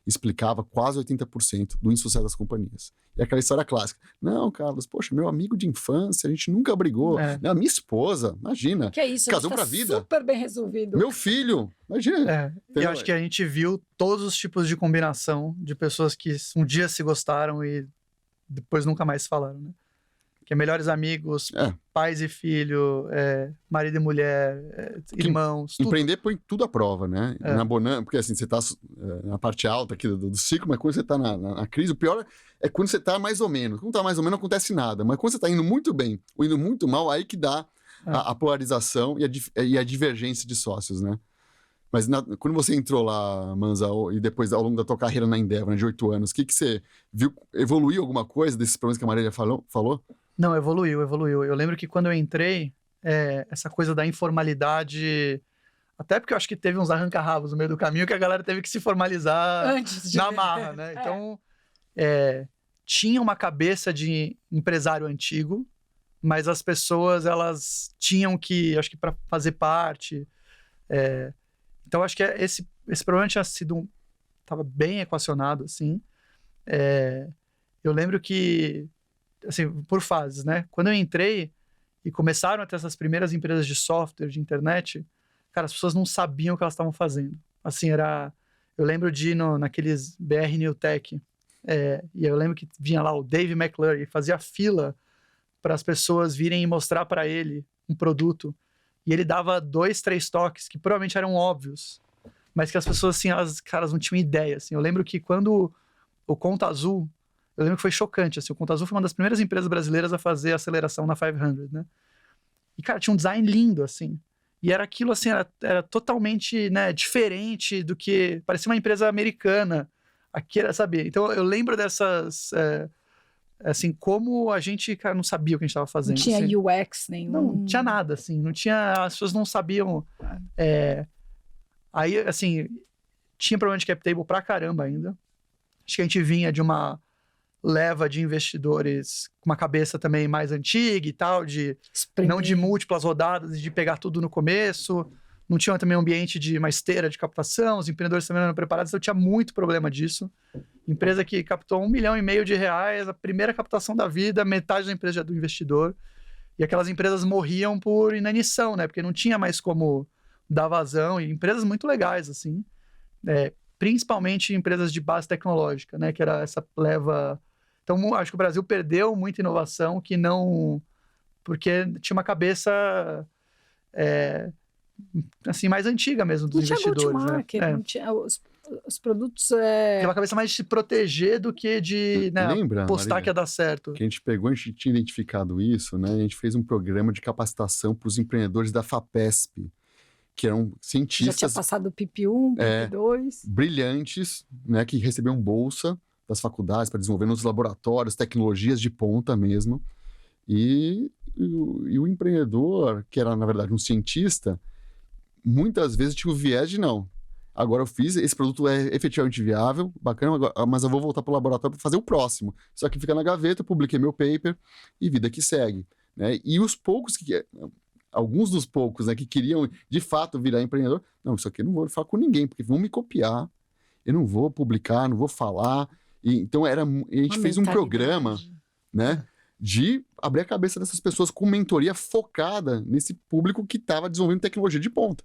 explicava quase 80% do insucesso das companhias. E aquela história clássica. Não, Carlos, poxa, meu amigo de infância, a gente nunca brigou. Não, a minha esposa, imagina. Que é isso, casou a gente pra vida. Super bem resolvido. Meu filho, imagina. E eu acho que a gente viu todos os tipos de combinação de pessoas que um dia se gostaram e depois nunca mais se falaram, né? Que é melhores amigos, pais e filho, marido e mulher, irmãos, tudo. Empreender põe tudo à prova, né? Na bonança, porque assim, você tá na parte alta aqui do ciclo, mas quando você tá na crise, o pior é quando você tá mais ou menos. Quando tá mais ou menos, não acontece nada. Mas quando você tá indo muito bem ou indo muito mal, aí que dá a polarização e a divergência de sócios, né? Mas quando você entrou lá, Manza, e depois ao longo da tua carreira na Endeavor, né, de 8 anos, o que você viu? Evoluiu alguma coisa desses problemas que a Marília falou? Não, evoluiu. Eu lembro que quando eu entrei, essa coisa da informalidade... Até porque eu acho que teve uns arranca-rabos no meio do caminho que a galera teve que se formalizar antes na marra, né? Então, tinha uma cabeça de empresário antigo, mas as pessoas, elas tinham que, acho que para fazer parte... Então, acho que esse problema tinha sido... Estava bem equacionado, assim. Eu lembro que... Assim, por fases, né? Quando eu entrei e começaram a ter essas primeiras empresas de software, de internet, cara, as pessoas não sabiam o que elas estavam fazendo. Assim, eu lembro de ir naqueles BR New Tech, e eu lembro que vinha lá o Dave McClure e fazia fila para as pessoas virem e mostrar para ele um produto. E ele dava 2, 3 toques que provavelmente eram óbvios, mas que as pessoas, assim, elas não tinham ideia, assim. Eu lembro que quando o Conta Azul, eu lembro que foi chocante, assim, o Conta Azul foi uma das primeiras empresas brasileiras a fazer aceleração na 500, né? E, cara, tinha um design lindo, assim. E era aquilo, assim, era totalmente, né, diferente do que... Parecia uma empresa americana. Aqui era, sabe? Então, eu lembro dessas... assim, como a gente, cara, não sabia o que a gente estava fazendo. Não tinha assim. UX nenhum. Não tinha nada, assim. Não tinha... As pessoas não sabiam... Aí, assim, tinha problema de cap table pra caramba ainda. Acho que a gente vinha de uma leva de investidores com uma cabeça também mais antiga e tal, não de múltiplas rodadas, de pegar tudo no começo. Não tinha também um ambiente de uma esteira de captação, os empreendedores também não eram preparados, então tinha muito problema disso. Empresa que captou R$1,5 milhão, a primeira captação da vida, metade da empresa do investidor. E aquelas empresas morriam por inanição, né? Porque não tinha mais como dar vazão. E empresas muito legais, assim. Principalmente empresas de base tecnológica, né? Que era essa leva... Então, acho que o Brasil perdeu muita inovação que não... Porque tinha uma cabeça... assim, mais antiga mesmo dos investidores, né? Não tinha os produtos... Tinha uma cabeça mais de se proteger do que de Lembra, postar Marília, que ia dar certo. que a gente pegou, a gente tinha identificado isso, né? A gente fez um programa de capacitação para os empreendedores da FAPESP, que eram cientistas... Já tinha passado o PIP1, PIP2... brilhantes, né? Que recebiam bolsa das faculdades para desenvolver nos laboratórios, tecnologias de ponta mesmo. E o empreendedor, que era, na verdade, um cientista, muitas vezes tinha o viés de não. Agora eu fiz, esse produto é efetivamente viável, bacana, mas eu vou voltar para o laboratório para fazer o próximo. Isso aqui fica na gaveta, eu publiquei meu paper e vida que segue. Né? E os poucos alguns dos poucos, né, que queriam de fato virar empreendedor, não, isso aqui eu não vou falar com ninguém, porque vão me copiar, eu não vou publicar, não vou falar. Então a gente fez um programa, né, de abrir a cabeça dessas pessoas com mentoria focada nesse público que estava desenvolvendo tecnologia de ponta.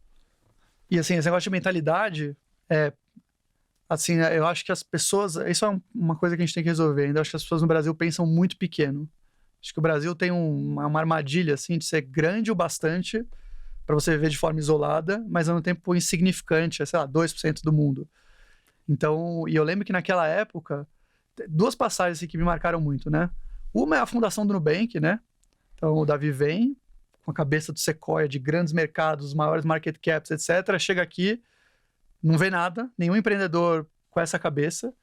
E assim, esse negócio de mentalidade, assim, eu acho que as pessoas, isso é uma coisa que a gente tem que resolver ainda, eu acho que as pessoas no Brasil pensam muito pequeno. Acho que o Brasil tem uma armadilha, assim, de ser grande o bastante para você viver de forma isolada, mas ao mesmo tempo insignificante, sei lá, 2% do mundo. Então, e eu lembro que naquela época, 2 passagens assim, que me marcaram muito, né? Uma é a fundação do Nubank, né? Então, o Davi vem com a cabeça do Sequoia, de grandes mercados, maiores market caps, etc. Chega aqui, não vê nada, nenhum empreendedor com essa cabeça.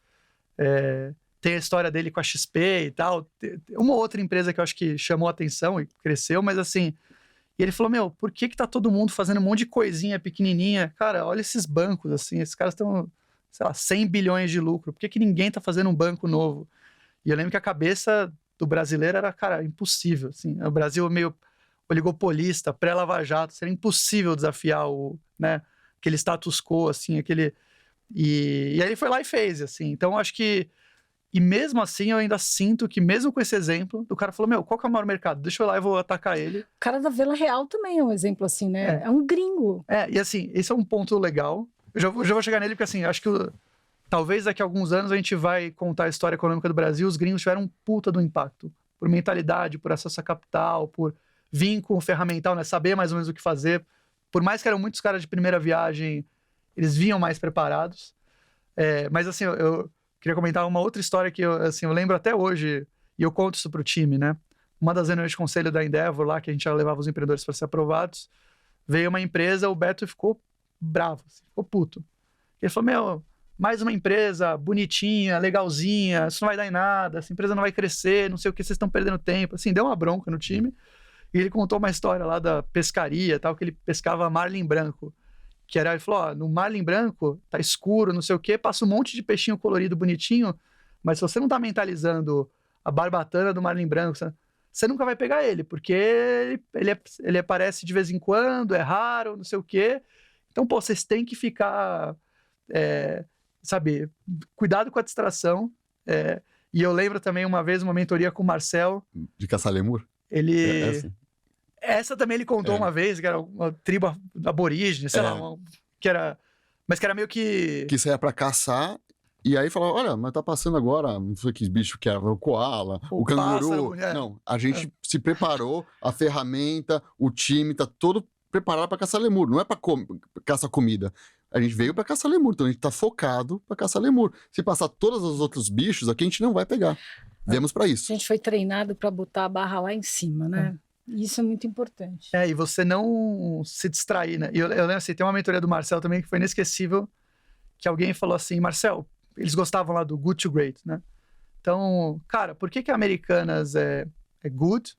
Tem a história dele com a XP e tal. Uma outra empresa que eu acho que chamou a atenção e cresceu, mas assim... E ele falou, por que tá todo mundo fazendo um monte de coisinha pequenininha? Cara, olha esses bancos, assim, esses caras estão, sei lá, 100 bilhões de lucro. Por que ninguém tá fazendo um banco novo? E eu lembro que a cabeça do brasileiro era, cara, impossível, assim. O Brasil meio oligopolista, pré-Lava Jato, seria impossível desafiar né, aquele status quo, assim, E aí ele foi lá e fez, assim. Então, eu acho que... E mesmo assim, eu ainda sinto que, mesmo com esse exemplo, o cara falou, qual que é o maior mercado? Deixa eu ir lá e vou atacar ele. O cara da Vila Real também é um exemplo assim, né? É um gringo. E assim, esse é um ponto legal. Eu já vou chegar nele, porque assim, acho que talvez daqui a alguns anos a gente vai contar a história econômica do Brasil. Os gringos tiveram um puta do impacto. Por mentalidade, por acesso a capital, por vir com o ferramental, né? Saber mais ou menos o que fazer. Por mais que eram muitos caras de primeira viagem, eles vinham mais preparados. Mas assim, eu queria comentar uma outra história que eu lembro até hoje, e eu conto isso pro time, né? Uma das reuniões de conselho da Endeavor lá, que a gente já levava os empreendedores para ser aprovados, veio uma empresa, o Beto ficou bravo, assim, ficou puto. Ele falou, mais uma empresa bonitinha, legalzinha, isso não vai dar em nada, essa empresa não vai crescer, não sei o que, vocês estão perdendo tempo. Assim, deu uma bronca no time. E ele contou uma história lá da pescaria, tal, que ele pescava marlin branco. Ele falou, no marlin branco, tá escuro, não sei o quê, passa um monte de peixinho colorido, bonitinho, mas se você não tá mentalizando a barbatana do marlin branco, você nunca vai pegar ele, porque ele aparece de vez em quando, é raro, não sei o quê. Então, vocês têm que ficar, cuidado com a distração. E eu lembro também, uma vez, uma mentoria com o Marcel. De caçar lemur? Ele... Essa também ele contou uma vez, que era uma tribo aborígene, sei lá, mas que era meio que... Que saia pra caçar, e aí falava, olha, mas tá passando agora, não sei que bicho que era, o koala, o canguru. Pássaro, Não, a gente se preparou, a ferramenta, o time tá todo preparado pra caçar lemur, não é pra caçar comida. A gente veio pra caçar lemur, então a gente tá focado pra caçar lemur. Se passar todos os outros bichos aqui, a gente não vai pegar. Viemos pra isso. A gente foi treinado pra botar a barra lá em cima, né? Isso é muito importante. E você não se distrair, né? E eu lembro assim, tem uma mentoria do Marcel também que foi inesquecível, que alguém falou assim, Marcel, eles gostavam lá do good to great, né? Então, cara, por que a Americanas é good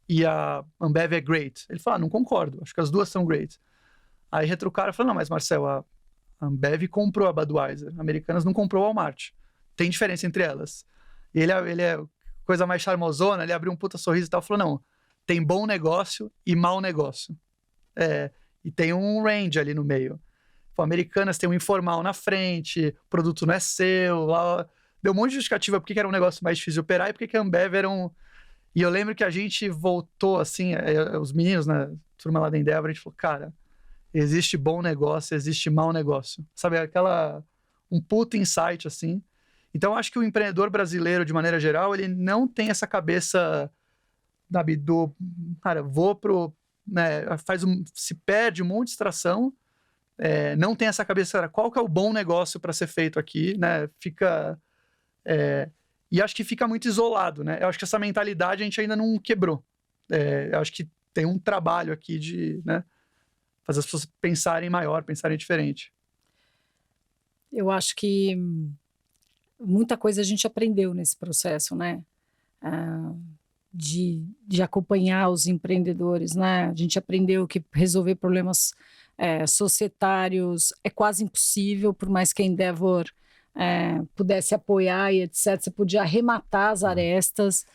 e a Ambev é great? Ele falou, não concordo, acho que as duas são great. Aí retrucaram e falaram, não, mas Marcel, a Ambev comprou a Budweiser, a Americanas não comprou o Walmart. Tem diferença entre elas. E ele é coisa mais charmosona, ele abriu um puta sorriso e tal, falou, não, tem bom negócio e mau negócio. E tem um range ali no meio. Americanas tem um informal na frente, o produto não é seu. Lá, deu um monte de justificativa porque que era um negócio mais difícil de operar e porque que a Ambev era um... E eu lembro que a gente voltou, assim, os meninos, né, turma lá da Endeavor, a gente falou, cara, existe bom negócio, existe mau negócio. Sabe, um puta insight, assim. Então, eu acho que o empreendedor brasileiro, de maneira geral, ele não tem essa cabeça... Sabe, cara, vou pro... Né, se perde um monte de distração, não tem essa cabeça, cara, qual que é o bom negócio para ser feito aqui, né? E acho que fica muito isolado, né? Eu acho que essa mentalidade a gente ainda não quebrou. Eu acho que tem um trabalho aqui de, né, fazer as pessoas pensarem maior, pensarem diferente. Eu acho que muita coisa a gente aprendeu nesse processo, né? De acompanhar os empreendedores, né? A gente aprendeu que resolver problemas societários é quase impossível, por mais que a Endeavor pudesse apoiar e etc. Você podia arrematar as arestas,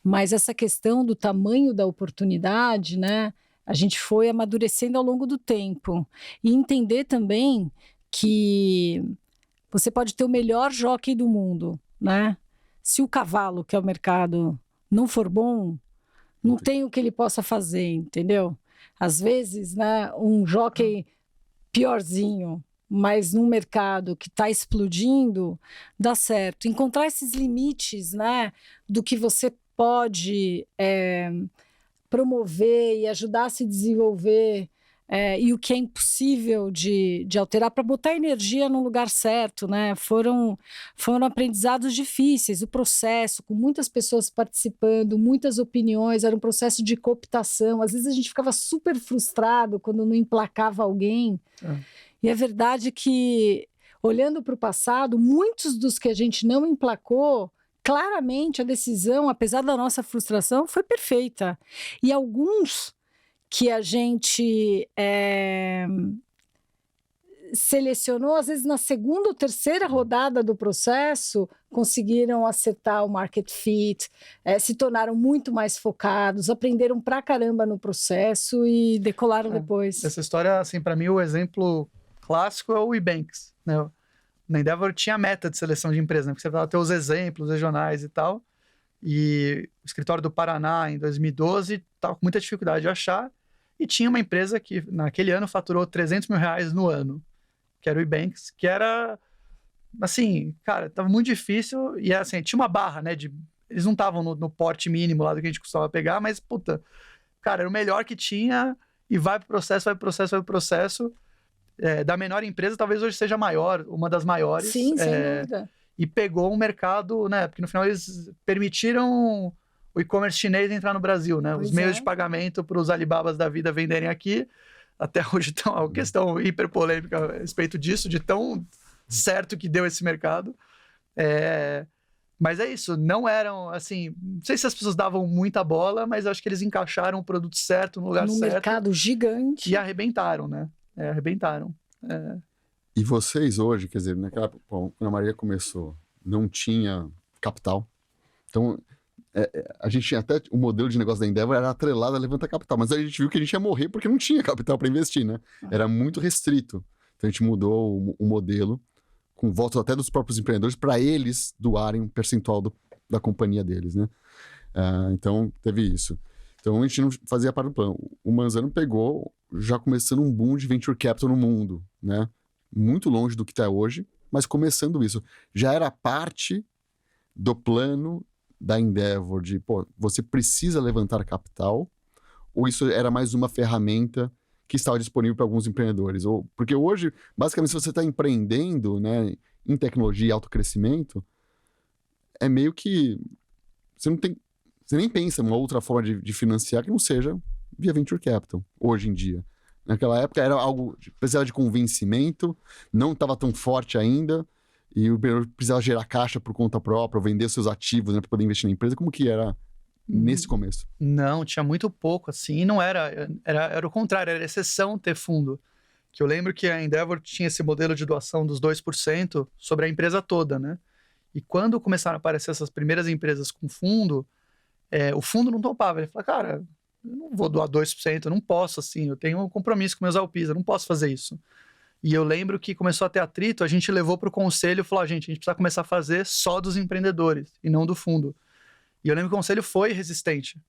mas essa questão do tamanho da oportunidade, né? A gente foi amadurecendo ao longo do tempo e entender também que você pode ter o melhor jockey do mundo, né? Se o cavalo, que é o mercado, não for bom, não tem o que ele possa fazer, entendeu? Às vezes, né, um jockey piorzinho, mas num mercado que está explodindo, dá certo. Encontrar esses limites, né, do que você pode promover e ajudar a se desenvolver, e o que é impossível de alterar para botar energia no lugar certo, né? Foram aprendizados difíceis, o processo, com muitas pessoas participando, muitas opiniões, era um processo de cooptação. Às vezes a gente ficava super frustrado quando não emplacava alguém. E é verdade que, olhando para o passado, muitos dos que a gente não emplacou, claramente a decisão, apesar da nossa frustração, foi perfeita. E alguns que a gente selecionou, às vezes na segunda ou terceira rodada do processo, conseguiram acertar o market fit, se tornaram muito mais focados, aprenderam pra caramba no processo e decolaram depois. Essa história, assim, para mim, o exemplo clássico é o Ebanks, né? Na Endeavor tinha meta de seleção de empresa, né? Porque você vai ter os exemplos regionais e tal. E o escritório do Paraná, em 2012, estava com muita dificuldade de achar. E tinha uma empresa que, naquele ano, faturou R$300 mil no ano, que era o Ebanks, que era, assim, cara, tava muito difícil. E, assim, tinha uma barra, né? Eles não estavam no porte mínimo lá do que a gente costumava pegar, mas, puta, cara, era o melhor que tinha. E vai pro processo, vai pro processo, vai pro processo. Da menor empresa, talvez hoje seja maior, uma das maiores. Sim, sem dúvida. E pegou um mercado, né? Porque no final eles permitiram o e-commerce chinês entrar no Brasil, né? Pois Os meios de pagamento para os Alibabas da vida venderem aqui. Até hoje tem uma questão hiper polêmica a respeito disso, de tão certo que deu esse mercado. Mas é isso, não eram, assim, não sei se as pessoas davam muita bola, mas acho que eles encaixaram o produto certo no lugar certo. No mercado gigante. E arrebentaram, né? Arrebentaram. E vocês hoje, quer dizer, naquela quando a Maria começou, não tinha capital. Então, a gente tinha até o modelo de negócio da Endeavor era atrelado a levantar capital, mas aí a gente viu que a gente ia morrer porque não tinha capital para investir, né? Era muito restrito. Então a gente mudou o modelo com votos até dos próprios empreendedores para eles doarem um percentual da companhia deles, né? Então teve isso. Então a gente não fazia parte do plano. O Manzano pegou já começando um boom de venture capital no mundo, né? Muito longe do que está hoje, mas começando isso. Já era parte do plano da Endeavor de, você precisa levantar capital, ou isso era mais uma ferramenta que estava disponível para alguns empreendedores? Porque hoje, basicamente, se você está empreendendo, né, em tecnologia e autocrescimento, é meio que você nem pensa em uma outra forma de financiar que não seja via venture capital, hoje em dia. Naquela época era algo que precisava de convencimento, não estava tão forte ainda, e o empreendedor precisava gerar caixa por conta própria, ou vender seus ativos, né, para poder investir na empresa. Como que era nesse começo? Não, tinha muito pouco, assim, e não era o contrário, era exceção ter fundo. Que eu lembro que a Endeavor tinha esse modelo de doação dos 2% sobre a empresa toda, né? E quando começaram a aparecer essas primeiras empresas com fundo, o fundo não topava. Ele falou, cara, eu não vou doar 2%, eu não posso, assim, eu tenho um compromisso com meus LPs, eu não posso fazer isso. E eu lembro que começou a ter atrito, a gente levou para o conselho e falou, gente, a gente precisa começar a fazer só dos empreendedores e não do fundo. E eu lembro que o conselho foi resistente.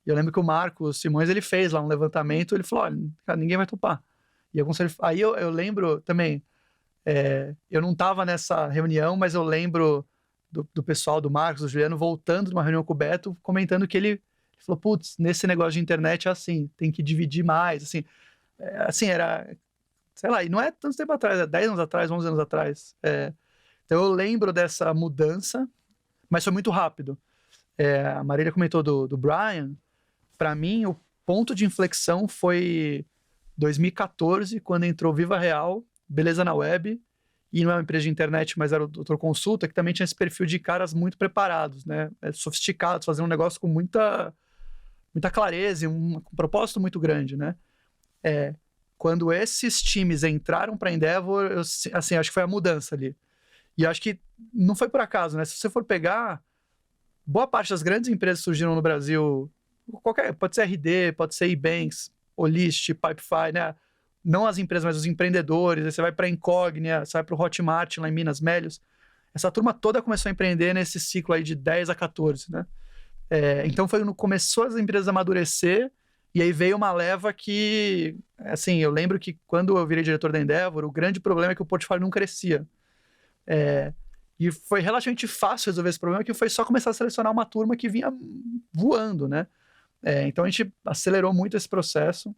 E eu lembro que o Marcos Simões, ele fez lá um levantamento, ele falou, olha, cara, ninguém vai topar. E o conselho... Aí eu lembro também, eu não estava nessa reunião, mas eu lembro do pessoal, do Marcos, do Juliano, voltando de uma reunião com o Beto, comentando que ele falou, putz, nesse negócio de internet é assim, tem que dividir mais, assim. Assim, era... Sei lá, e não é tanto tempo atrás, é 10 anos atrás, 11 anos atrás. Então eu lembro dessa mudança, mas foi muito rápido. A Marília comentou do Brian. Para mim, o ponto de inflexão foi 2014, quando entrou Viva Real, Beleza na Web, e não é uma empresa de internet, mas era o Doutor Consulta, que também tinha esse perfil de caras muito preparados, né? Sofisticados, fazendo um negócio com muita clareza e um propósito muito grande, né? Quando esses times entraram para a Endeavor, assim, acho que foi a mudança ali. E acho que não foi por acaso, né? Se você for pegar, boa parte das grandes empresas que surgiram no Brasil, pode ser RD, pode ser Ebanks, Olist, Pipefy, né? Não as empresas, mas os empreendedores. Aí você vai para a Incognia, você vai para o Hotmart lá em Minas, Melios. Essa turma toda começou a empreender nesse ciclo aí de 10 a 14, né? Então foi quando começou as empresas a amadurecer. E aí veio uma leva que, assim, eu lembro que quando eu virei diretor da Endeavor, o grande problema é que o portfólio não crescia. E foi relativamente fácil resolver esse problema, que foi só começar a selecionar uma turma que vinha voando, né? Então a gente acelerou muito esse processo.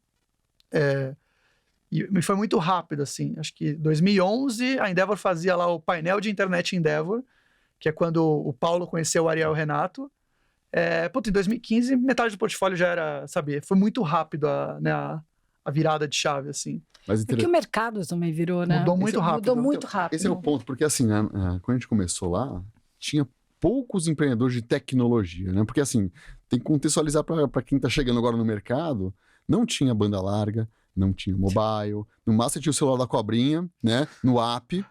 E foi muito rápido, assim. Acho que em 2011, a Endeavor fazia lá o painel de internet Endeavor, que é quando o Paulo conheceu o Ariel Renato. Em 2015, metade do portfólio já era, sabe, foi muito rápido a virada de chave, assim. Mas Porque o mercado também virou, né? Mudou muito rápido. Mudou muito rápido. Esse é o ponto, porque assim, né, quando a gente começou lá, tinha poucos empreendedores de tecnologia, né? Porque assim, tem que contextualizar para quem está chegando agora no mercado, não tinha banda larga, Não tinha mobile. No máximo você tinha o celular da cobrinha, né? No app,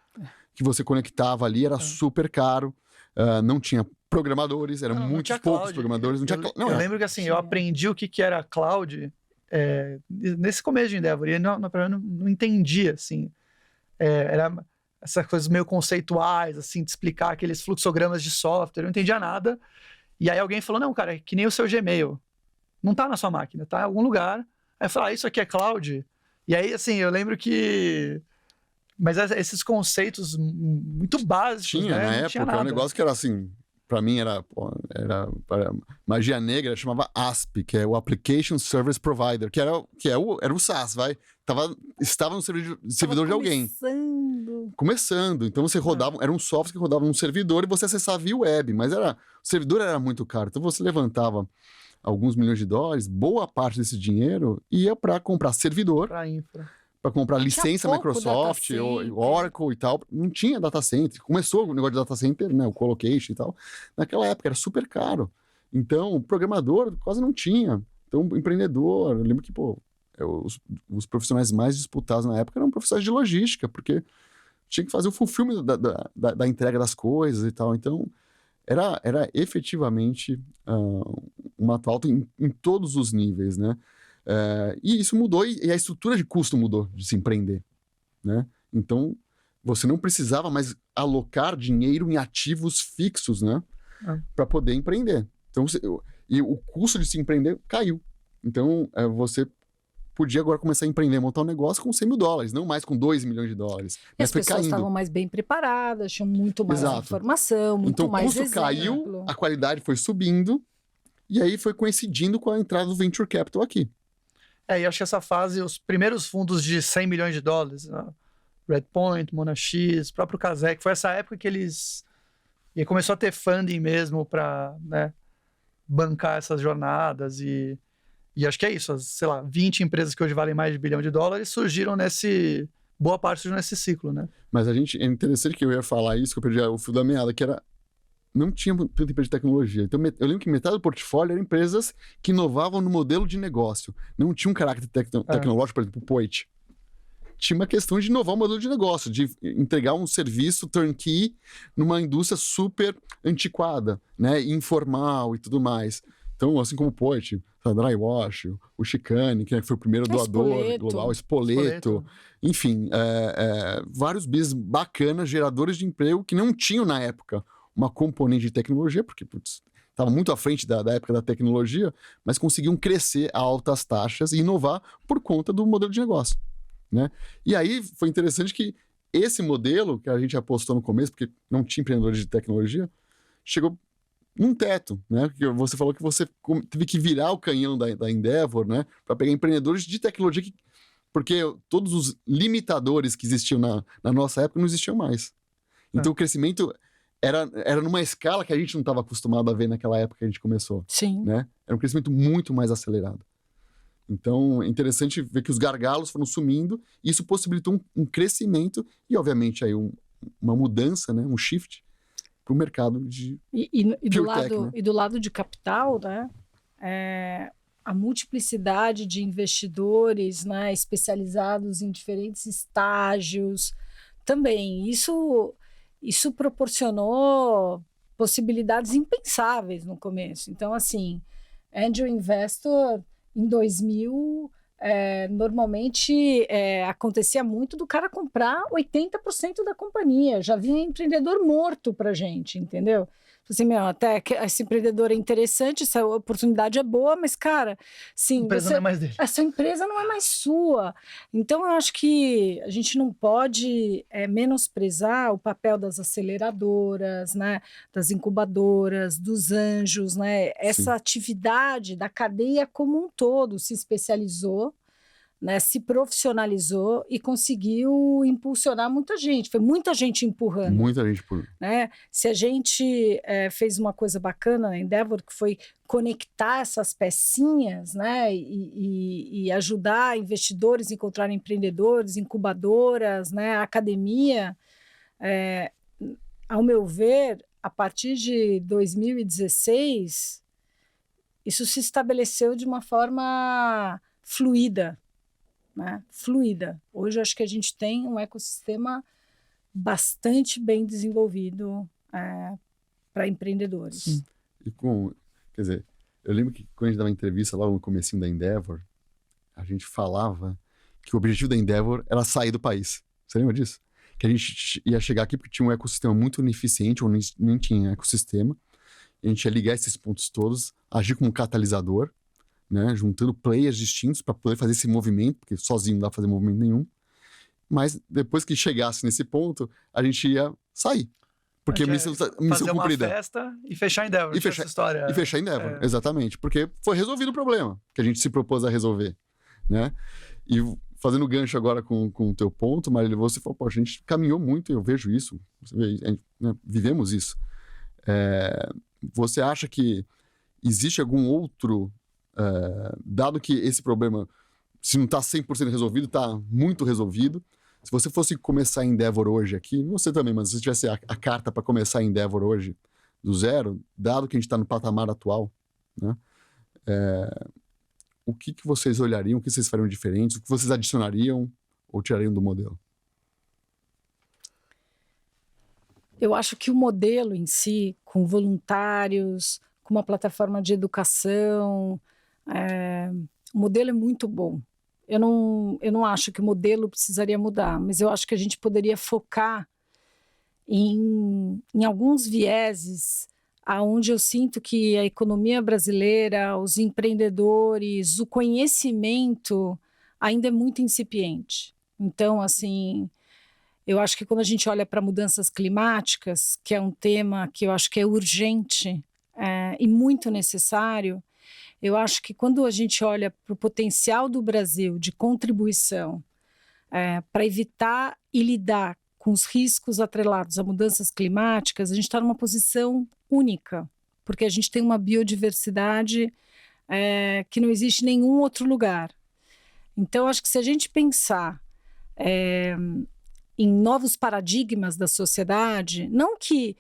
que você conectava ali, era super caro. Não tinha programadores, eram Não muitos tinha poucos cloud. programadores. Não tinha Eu lembro que assim, eu aprendi o que era cloud nesse começo de Endeavor, e eu não entendia, assim. Era essas coisas meio conceituais, assim, de explicar aqueles fluxogramas de software, eu não entendia nada. E aí alguém falou, não, cara, é que nem o seu Gmail. Não tá na sua máquina, tá em algum lugar. Aí eu falei, isso aqui é cloud? E aí, assim, eu lembro que... Mas esses conceitos muito básicos, Tinha, né? na Não época, tinha era um nada. negócio que era assim, pra mim era magia negra, chamava ASP, que é o Application Service Provider, que era o SaaS, estava no servidor de alguém. Começando. Então você rodava, era um software que rodava num servidor e você acessava via web, mas o servidor era muito caro. Então você levantava alguns milhões de dólares, boa parte desse dinheiro ia para comprar servidor, Pra infra. para comprar Tinha licença pouco Microsoft, data ou center. Oracle e tal. Não tinha data center. Começou o negócio de data center, né, o colocation e tal. Naquela época era super caro. Então, programador quase não tinha. Então, empreendedor, eu lembro que, os profissionais mais disputados na época eram profissionais de logística, porque tinha que fazer o fulfillment da entrega das coisas e tal. Então, era efetivamente uma pauta em todos os níveis, né? E isso mudou, e a estrutura de custo mudou de se empreender, né? Então, você não precisava mais alocar dinheiro em ativos fixos, né? Para poder empreender. Então, e o custo de se empreender caiu. Então, você podia agora começar a empreender, montar um negócio com 100 mil dólares, não mais com 2 milhões de dólares. E Mas as foi pessoas caindo. estavam mais bem preparadas, tinham muito mais Exato. informação, muito Então, o mais custo exemplo. caiu, a qualidade foi subindo, e aí foi coincidindo com a entrada do Venture Capital aqui. E acho que essa fase, os primeiros fundos de 100 milhões de dólares, né? Redpoint, Monax, próprio Kazek, foi essa época que eles... E começou a ter funding mesmo para, né, bancar essas jornadas e acho que é isso, sei lá, 20 empresas que hoje valem mais de $1 bilhão surgiram boa parte surgiu nesse ciclo, né? Mas é interessante que eu ia falar isso, que eu perdi o fio da meada, que era, não tinha tanta empresa de tecnologia. Então, eu lembro que metade do portfólio eram empresas que inovavam no modelo de negócio. Não tinha um caráter tecnológico, por exemplo, o Poit. Tinha uma questão de inovar o modelo de negócio, de entregar um serviço turnkey numa indústria super antiquada, né, informal e tudo mais. Então, assim como o Poit, a Drywash, o Chicane, que foi o primeiro doador global, Spoleto. Enfim, vários business bacanas, geradores de emprego, que não tinham na época uma componente de tecnologia, porque estava muito à frente da época da tecnologia, mas conseguiam crescer a altas taxas e inovar por conta do modelo de negócio, né? E aí foi interessante que esse modelo que a gente apostou no começo, porque não tinha empreendedores de tecnologia, chegou num teto, né? Porque você falou que você teve que virar o canhão da Endeavor, né? Para pegar empreendedores de tecnologia, porque todos os limitadores que existiam na nossa época não existiam mais. Então o crescimento era numa escala que a gente não estava acostumado a ver naquela época que a gente começou. Sim. Né? Era um crescimento muito mais acelerado. Então, é interessante ver que os gargalos foram sumindo, e isso possibilitou um crescimento e, obviamente, aí uma mudança, né? Um shift para o mercado de do lado de capital, né? A multiplicidade de investidores, né, especializados em diferentes estágios também. Isso proporcionou possibilidades impensáveis no começo. Então, assim, Angel Investor em 2000, normalmente acontecia muito do cara comprar 80% da companhia. Já vinha empreendedor morto para a gente, entendeu? Assim, até que esse empreendedor é interessante, essa oportunidade é boa, mas, cara, sim, não é mais dele. Essa empresa não é mais sua. Então, eu acho que a gente não pode menosprezar o papel das aceleradoras, né, das incubadoras, dos anjos, né? Essa atividade da cadeia como um todo se especializou, né, se profissionalizou e conseguiu impulsionar muita gente. Foi muita gente empurrando. Muita gente né? Se a gente fez uma coisa bacana na Endeavor, que foi conectar essas pecinhas, né, e ajudar investidores a encontrarem empreendedores, incubadoras, né, academia, ao meu ver, a partir de 2016, isso se estabeleceu de uma forma fluida, né, fluida. Hoje eu acho que a gente tem um ecossistema bastante bem desenvolvido para empreendedores. Sim. E quer dizer, eu lembro que quando a gente dava entrevista lá no comecinho da Endeavor, a gente falava que o objetivo da Endeavor era sair do país. Você lembra disso? Que a gente ia chegar aqui porque tinha um ecossistema muito ineficiente, ou nem tinha ecossistema. E a gente ia ligar esses pontos todos, agir como catalisador, né? Juntando players distintos para poder fazer esse movimento, porque sozinho não dá pra fazer movimento nenhum. Mas depois que chegasse nesse ponto, a gente ia sair. Porque missão fazer cumprida. Uma festa e fechar Endeavor. E fechar, essa história. E fechar Endeavor, exatamente. Porque foi resolvido o problema que a gente se propôs a resolver, né? E fazendo gancho agora com o teu ponto, Marília, você falou, poxa, a gente caminhou muito, eu vejo isso, né, vivemos isso. Você acha que existe algum outro, dado que esse problema, se não está 100% resolvido, está muito resolvido, se você fosse começar em Endeavor hoje aqui, você também, mas se você tivesse a carta para começar em Endeavor hoje do zero, dado que a gente está no patamar atual, né, o que vocês olhariam, o que vocês fariam diferentes, o que vocês adicionariam ou tirariam do modelo? Eu acho que o modelo em si, com voluntários, com uma plataforma de educação, o modelo é muito bom. Eu não acho que o modelo precisaria mudar, mas eu acho que a gente poderia focar em alguns vieses aonde eu sinto que a economia brasileira, os empreendedores, o conhecimento ainda é muito incipiente. Então, assim, eu acho que quando a gente olha para mudanças climáticas, que é um tema que eu acho que é urgente e muito necessário, eu acho que quando a gente olha para o potencial do Brasil de contribuição para evitar e lidar com os riscos atrelados a mudanças climáticas, a gente está numa posição única, porque a gente tem uma biodiversidade que não existe em nenhum outro lugar. Então, acho que se a gente pensar em novos paradigmas da sociedade, não que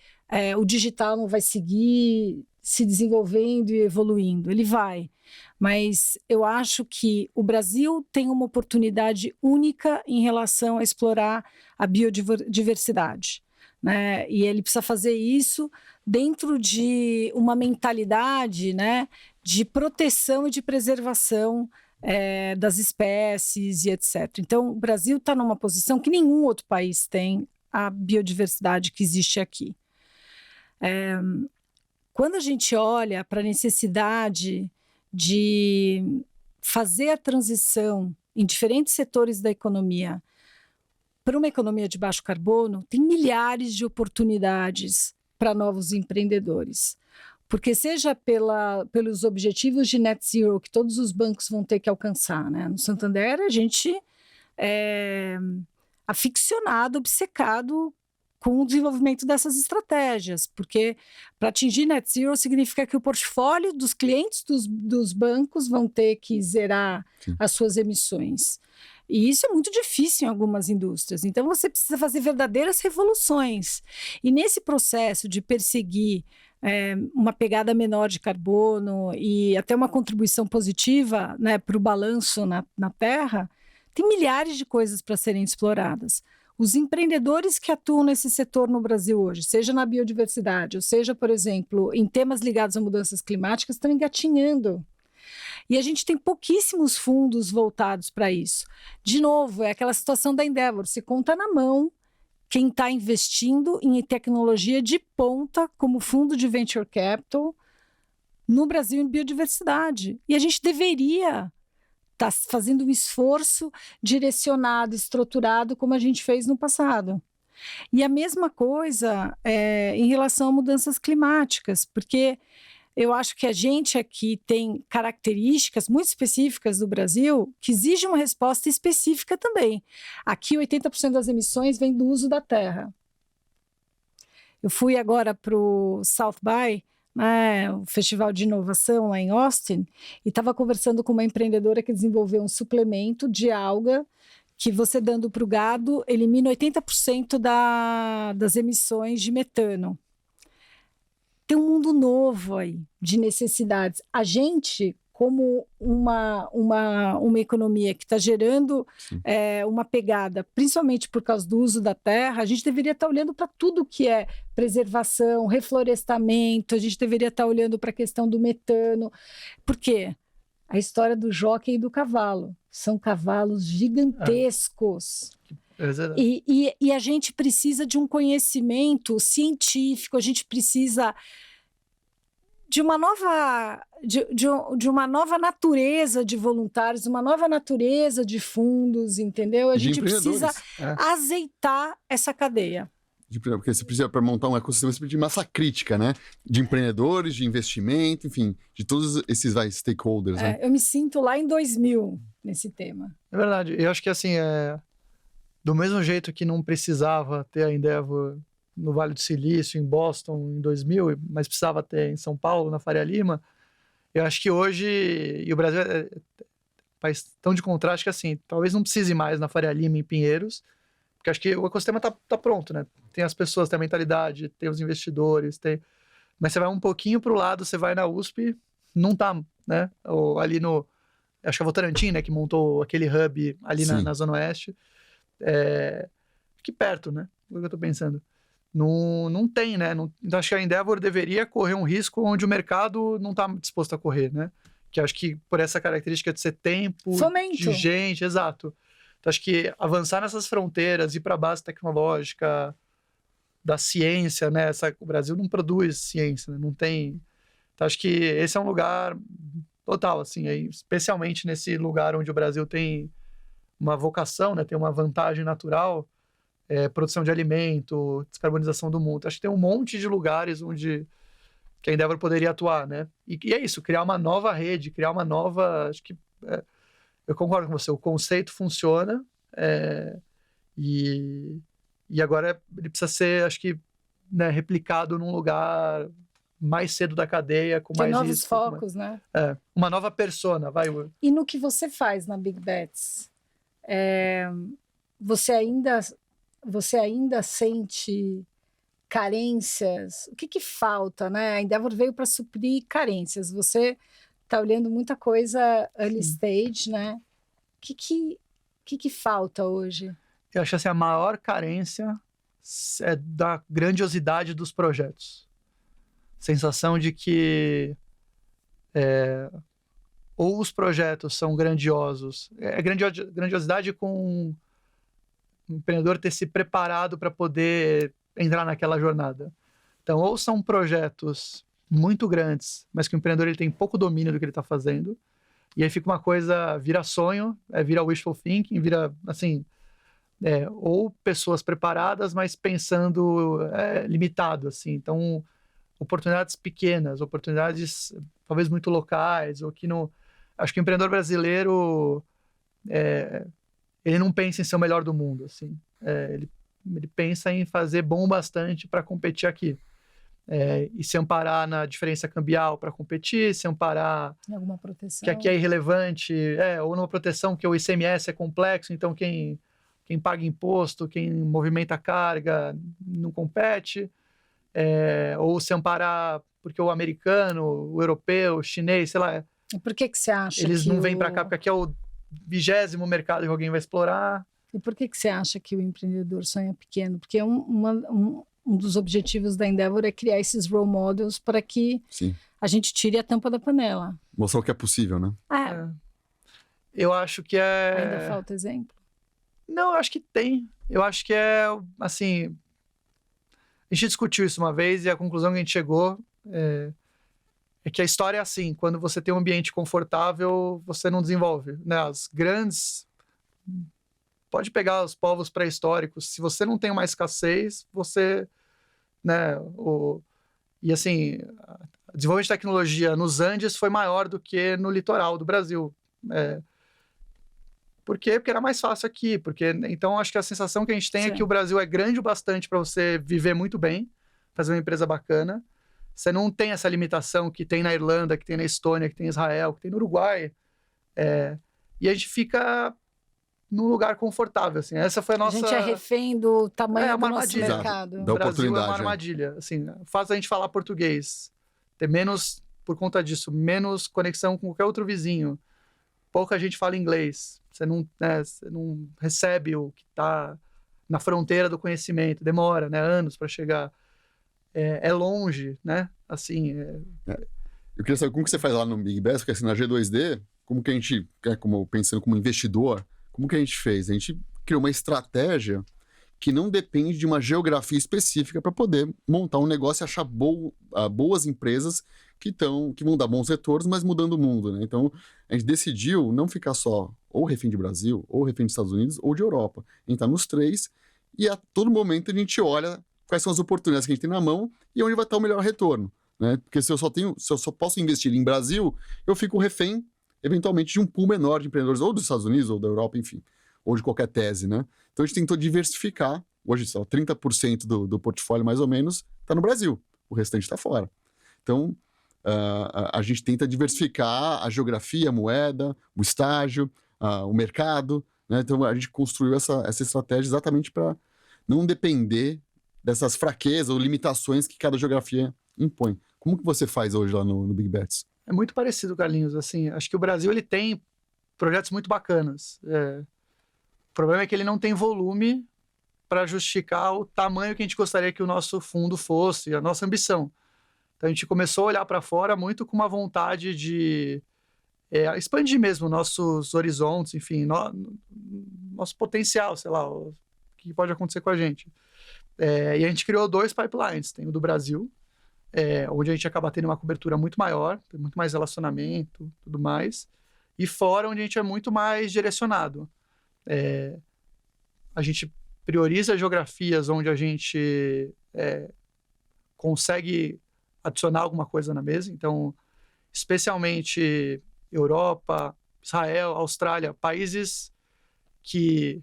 o digital não vai seguir se desenvolvendo e evoluindo, ele vai, mas eu acho que o Brasil tem uma oportunidade única em relação a explorar a biodiversidade, né? E ele precisa fazer isso dentro de uma mentalidade, né, de proteção e de preservação das espécies e etc. Então, o Brasil está numa posição que nenhum outro país tem a biodiversidade que existe aqui. Quando a gente olha para a necessidade de fazer a transição em diferentes setores da economia para uma economia de baixo carbono, tem milhares de oportunidades para novos empreendedores. Porque seja pelos objetivos de net zero que todos os bancos vão ter que alcançar, né? No Santander, a gente é aficionado, obcecado com o desenvolvimento dessas estratégias, porque para atingir net zero significa que o portfólio dos clientes dos bancos vão ter que zerar as suas emissões. E isso é muito difícil em algumas indústrias. Então, você precisa fazer verdadeiras revoluções. E nesse processo de perseguir uma pegada menor de carbono e até uma contribuição positiva, né, para o balanço na Terra, tem milhares de coisas para serem exploradas. Os empreendedores que atuam nesse setor no Brasil hoje, seja na biodiversidade, ou seja, por exemplo, em temas ligados a mudanças climáticas, estão engatinhando. E a gente tem pouquíssimos fundos voltados para isso. De novo, é aquela situação da Endeavor, se conta na mão quem está investindo em tecnologia de ponta, como fundo de venture capital, no Brasil em biodiversidade. E a gente deveria estar fazendo um esforço direcionado, estruturado, como a gente fez no passado. E a mesma coisa em relação a mudanças climáticas, porque eu acho que a gente aqui tem características muito específicas do Brasil que exigem uma resposta específica também. Aqui, 80% das emissões vem do uso da terra. Eu fui agora para o South By, né, o festival de inovação lá em Austin, e estava conversando com uma empreendedora que desenvolveu um suplemento de alga que você dando para o gado elimina 80% das emissões de metano. Tem um mundo novo aí de necessidades. A gente, como uma economia que está gerando uma pegada, principalmente por causa do uso da terra, a gente deveria estar olhando para tudo que é preservação, reflorestamento, a gente deveria estar olhando para a questão do metano. Por quê? A história do jockey e do cavalo. São cavalos gigantescos. E a gente precisa de um conhecimento científico, a gente precisa de uma nova, de uma nova natureza de voluntários, uma nova natureza de fundos, entendeu? A gente precisa azeitar essa cadeia. Porque você precisa, para montar um ecossistema, você precisa de massa crítica, né? De empreendedores, de investimento, enfim, de todos esses stakeholders. Né? Eu me sinto lá em 2000 nesse tema. É verdade. Eu acho que, assim, do mesmo jeito que não precisava ter a Endeavor no Vale do Silício, em Boston, em 2000, mas precisava ter em São Paulo, na Faria Lima, eu acho que hoje, e o Brasil é um país tão de contraste que, assim, talvez não precise mais na Faria Lima, em Pinheiros, porque acho que o ecossistema tá pronto, né? Tem as pessoas, tem a mentalidade, tem os investidores, mas você vai um pouquinho para o lado, você vai na USP, não tá, né? Ou ali acho que é o Votorantim, né? Que montou aquele hub ali na Zona Oeste. Aqui perto, né? É o que eu tô pensando. Não tem, né? Então, acho que a Endeavor deveria correr um risco onde o mercado não está disposto a correr, né? Que acho que por essa característica de ser tempo, de gente, exato. Então, acho que avançar nessas fronteiras, ir para a base tecnológica da ciência, né? O Brasil não produz ciência, né? Não tem... Então, acho que esse é um lugar total, assim, especialmente nesse lugar onde o Brasil tem uma vocação, né? Tem uma vantagem natural, produção de alimento, descarbonização do mundo. Acho que tem um monte de lugares onde que a Endeavor poderia atuar, né? E é isso, criar uma nova rede, criar uma nova... Acho que eu concordo com você, o conceito funciona e agora ele precisa ser, acho que, né, replicado num lugar mais cedo da cadeia, com mais novos risco, focos, né? Uma nova persona, vai. E no que você faz na Big Bets, você ainda sente carências? O que falta, né? A Endeavor veio para suprir carências. Você está olhando muita coisa early stage, né? O que falta hoje? Eu acho assim, a maior carência é da grandiosidade dos projetos. Sensação de que ou os projetos são grandiosos, grandiosidade com o empreendedor ter se preparado para poder entrar naquela jornada. Então, ou são projetos muito grandes, mas que o empreendedor ele tem pouco domínio do que ele está fazendo, e aí fica uma coisa, vira sonho, vira wishful thinking, vira, assim, ou pessoas preparadas, mas pensando limitado, assim. Então, oportunidades pequenas, oportunidades talvez muito locais, ou que não... Acho que o empreendedor brasileiro, ele não pensa em ser o melhor do mundo, assim. Ele pensa em fazer bom bastante para competir aqui. E se amparar na diferença cambial para competir, se amparar... Em alguma proteção. Que aqui é irrelevante, ou numa proteção que o ICMS é complexo, então quem paga imposto, quem movimenta a carga, não compete. Ou se amparar porque o americano, o europeu, o chinês, sei lá... E por que você acha eles que não vêm para cá porque aqui é o 20º mercado que alguém vai explorar? E por que você acha que o empreendedor sonha pequeno? Porque um dos objetivos da Endeavor é criar esses role models para que a gente tire a tampa da panela. Mostrar o que é possível, né? Eu acho que Ainda falta exemplo? Não, eu acho que tem. Eu acho que assim... A gente discutiu isso uma vez e a conclusão que a gente chegou é que a história é assim, quando você tem um ambiente confortável, você não desenvolve, né? As grandes... Pode pegar os povos pré-históricos, se você não tem uma escassez, você... né? E assim, o desenvolvimento de tecnologia nos Andes foi maior do que no litoral do Brasil. Por quê? Porque era mais fácil aqui. Então, acho que a sensação que a gente tem é que o Brasil é grande o bastante para você viver muito bem, fazer uma empresa bacana. Você não tem essa limitação que tem na Irlanda, que tem na Estônia, que tem em Israel, que tem no Uruguai. E a gente fica num lugar confortável, assim. Essa foi a nossa... A gente é refém do tamanho do nosso mercado. Da o Brasil é uma oportunidade. armadilha. Assim, faz a gente falar português, ter menos por conta disso, menos conexão com qualquer outro vizinho, pouca gente fala inglês, você não recebe o que está na fronteira do conhecimento, demora, né, anos para chegar, é longe, né, assim... Eu queria saber como que você faz lá no Big Bets, porque assim, na G2D, como que a gente, pensando como investidor, como que a gente fez? A gente criou uma estratégia que não depende de uma geografia específica para poder montar um negócio e achar boas empresas que vão dar bons retornos, mas mudando o mundo, né? Então, a gente decidiu não ficar só ou refém de Brasil, ou refém dos Estados Unidos, ou de Europa. A gente está nos três e a todo momento a gente olha quais são as oportunidades que a gente tem na mão e onde vai estar o melhor retorno, né? Porque se eu só posso investir em Brasil, eu fico refém, eventualmente, de um pool menor de empreendedores, ou dos Estados Unidos, ou da Europa, enfim, ou de qualquer tese, né? Então, a gente tentou diversificar. Hoje, só 30% do portfólio, mais ou menos, está no Brasil. O restante está fora. Então, a gente tenta diversificar a geografia, a moeda, o estágio, o mercado, né? Então, a gente construiu essa estratégia exatamente para não depender dessas fraquezas ou limitações que cada geografia impõe. Como que você faz hoje lá no Big Bets? É muito parecido, Carlinhos. Assim, acho que o Brasil ele tem projetos muito bacanas. O problema é que ele não tem volume para justificar o tamanho que a gente gostaria que o nosso fundo fosse, a nossa ambição. Então a gente começou a olhar para fora muito com uma vontade de expandir mesmo nossos horizontes, enfim, nosso potencial, sei lá, o que pode acontecer com a gente. E a gente criou 2 pipelines. Tem o do Brasil, onde a gente acaba tendo uma cobertura muito maior, tem muito mais relacionamento, tudo mais. E fora, onde a gente é muito mais direcionado. A gente prioriza geografias onde a gente consegue adicionar alguma coisa na mesa. Então, especialmente Europa, Israel, Austrália, países que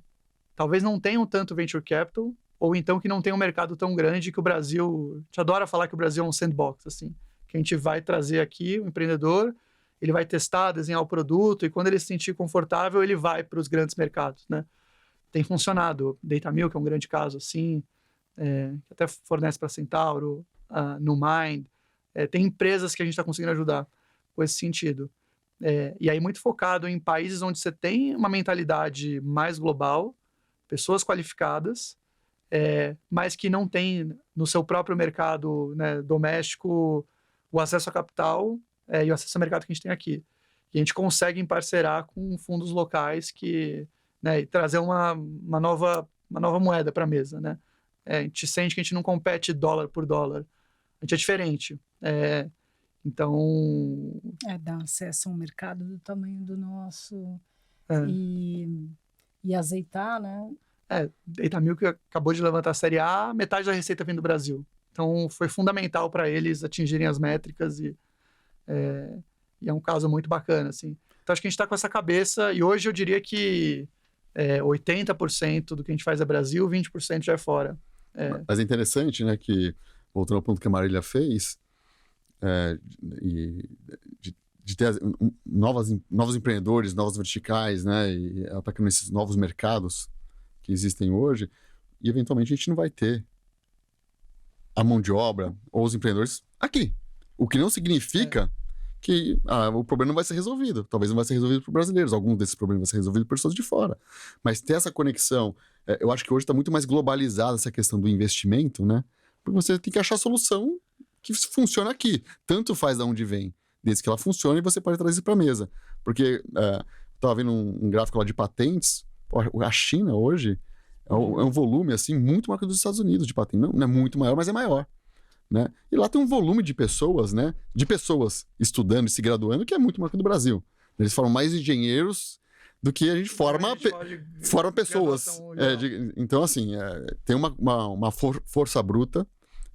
talvez não tenham tanto venture capital, ou então que não tem um mercado tão grande que o Brasil... A gente adora falar que o Brasil é um sandbox, assim, que a gente vai trazer aqui o empreendedor, ele vai testar, desenhar o produto, e quando ele se sentir confortável, ele vai para os grandes mercados, né? Tem funcionado. Datamilk, que é um grande caso, assim, que até fornece para Centauro, NuMind. Tem empresas que a gente está conseguindo ajudar com esse sentido. E aí muito focado em países onde você tem uma mentalidade mais global, pessoas qualificadas, mas que não tem no seu próprio mercado, né, doméstico o acesso a capital e o acesso ao mercado que a gente tem aqui. E a gente consegue emparcerar com fundos locais né, e trazer uma nova moeda para a mesa, né? A gente sente que a gente não compete dólar por dólar. A gente é diferente. Então... Dar acesso a um mercado do tamanho do nosso e azeitar, né? Datamilk acabou de levantar a Série A, metade da receita vem do Brasil. Então, foi fundamental para eles atingirem as métricas e é um caso muito bacana, assim. Então, acho que a gente está com essa cabeça e hoje eu diria que 80% do que a gente faz é Brasil, 20% já é fora. Mas é interessante, né, que, voltando ao ponto que a Marília fez, de ter novos empreendedores, novos verticais, né, e atacando esses novos mercados que existem hoje, e eventualmente a gente não vai ter a mão de obra ou os empreendedores aqui. O que não significa que o problema não vai ser resolvido. Talvez não vai ser resolvido por brasileiros. Alguns desses problemas vai ser resolvido por pessoas de fora. Mas ter essa conexão, eu acho que hoje está muito mais globalizada essa questão do investimento, né? Porque você tem que achar a solução que funciona aqui. Tanto faz de onde vem, desde que ela funcione, e você pode trazer isso para a mesa. Porque estava vendo um gráfico lá de patentes. A China hoje é um volume assim muito maior que o dos Estados Unidos de patente. Não é muito maior, mas é maior. Né? E lá tem um volume de pessoas, né? De pessoas estudando e se graduando que é muito maior que o do Brasil. Eles formam mais engenheiros do que a gente forma pessoas. Então, assim, tem uma força bruta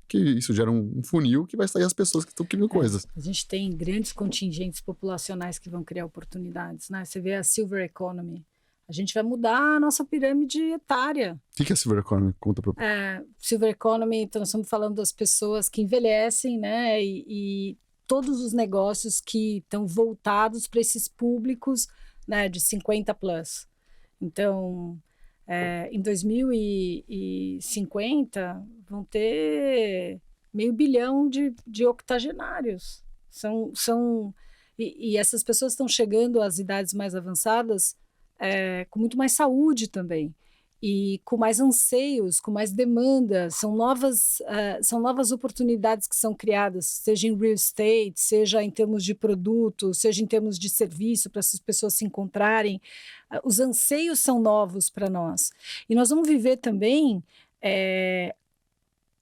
que isso gera um funil que vai sair as pessoas que estão criando coisas. A gente tem grandes contingentes populacionais que vão criar oportunidades, né? Você vê a Silver Economy. A gente vai mudar a nossa pirâmide etária. O que é Silver Economy? Conta para Silver Economy, então nós estamos falando das pessoas que envelhecem, né? E todos os negócios que estão voltados para esses públicos, né, de 50 plus. Então, em 2050, vão ter 500 milhões de octogenários. E essas pessoas estão chegando às idades mais avançadas com muito mais saúde também, e com mais anseios, com mais demanda. São novas oportunidades que são criadas, seja em real estate, seja em termos de produto, seja em termos de serviço, para essas pessoas se encontrarem. Os anseios são novos para nós. E nós vamos viver também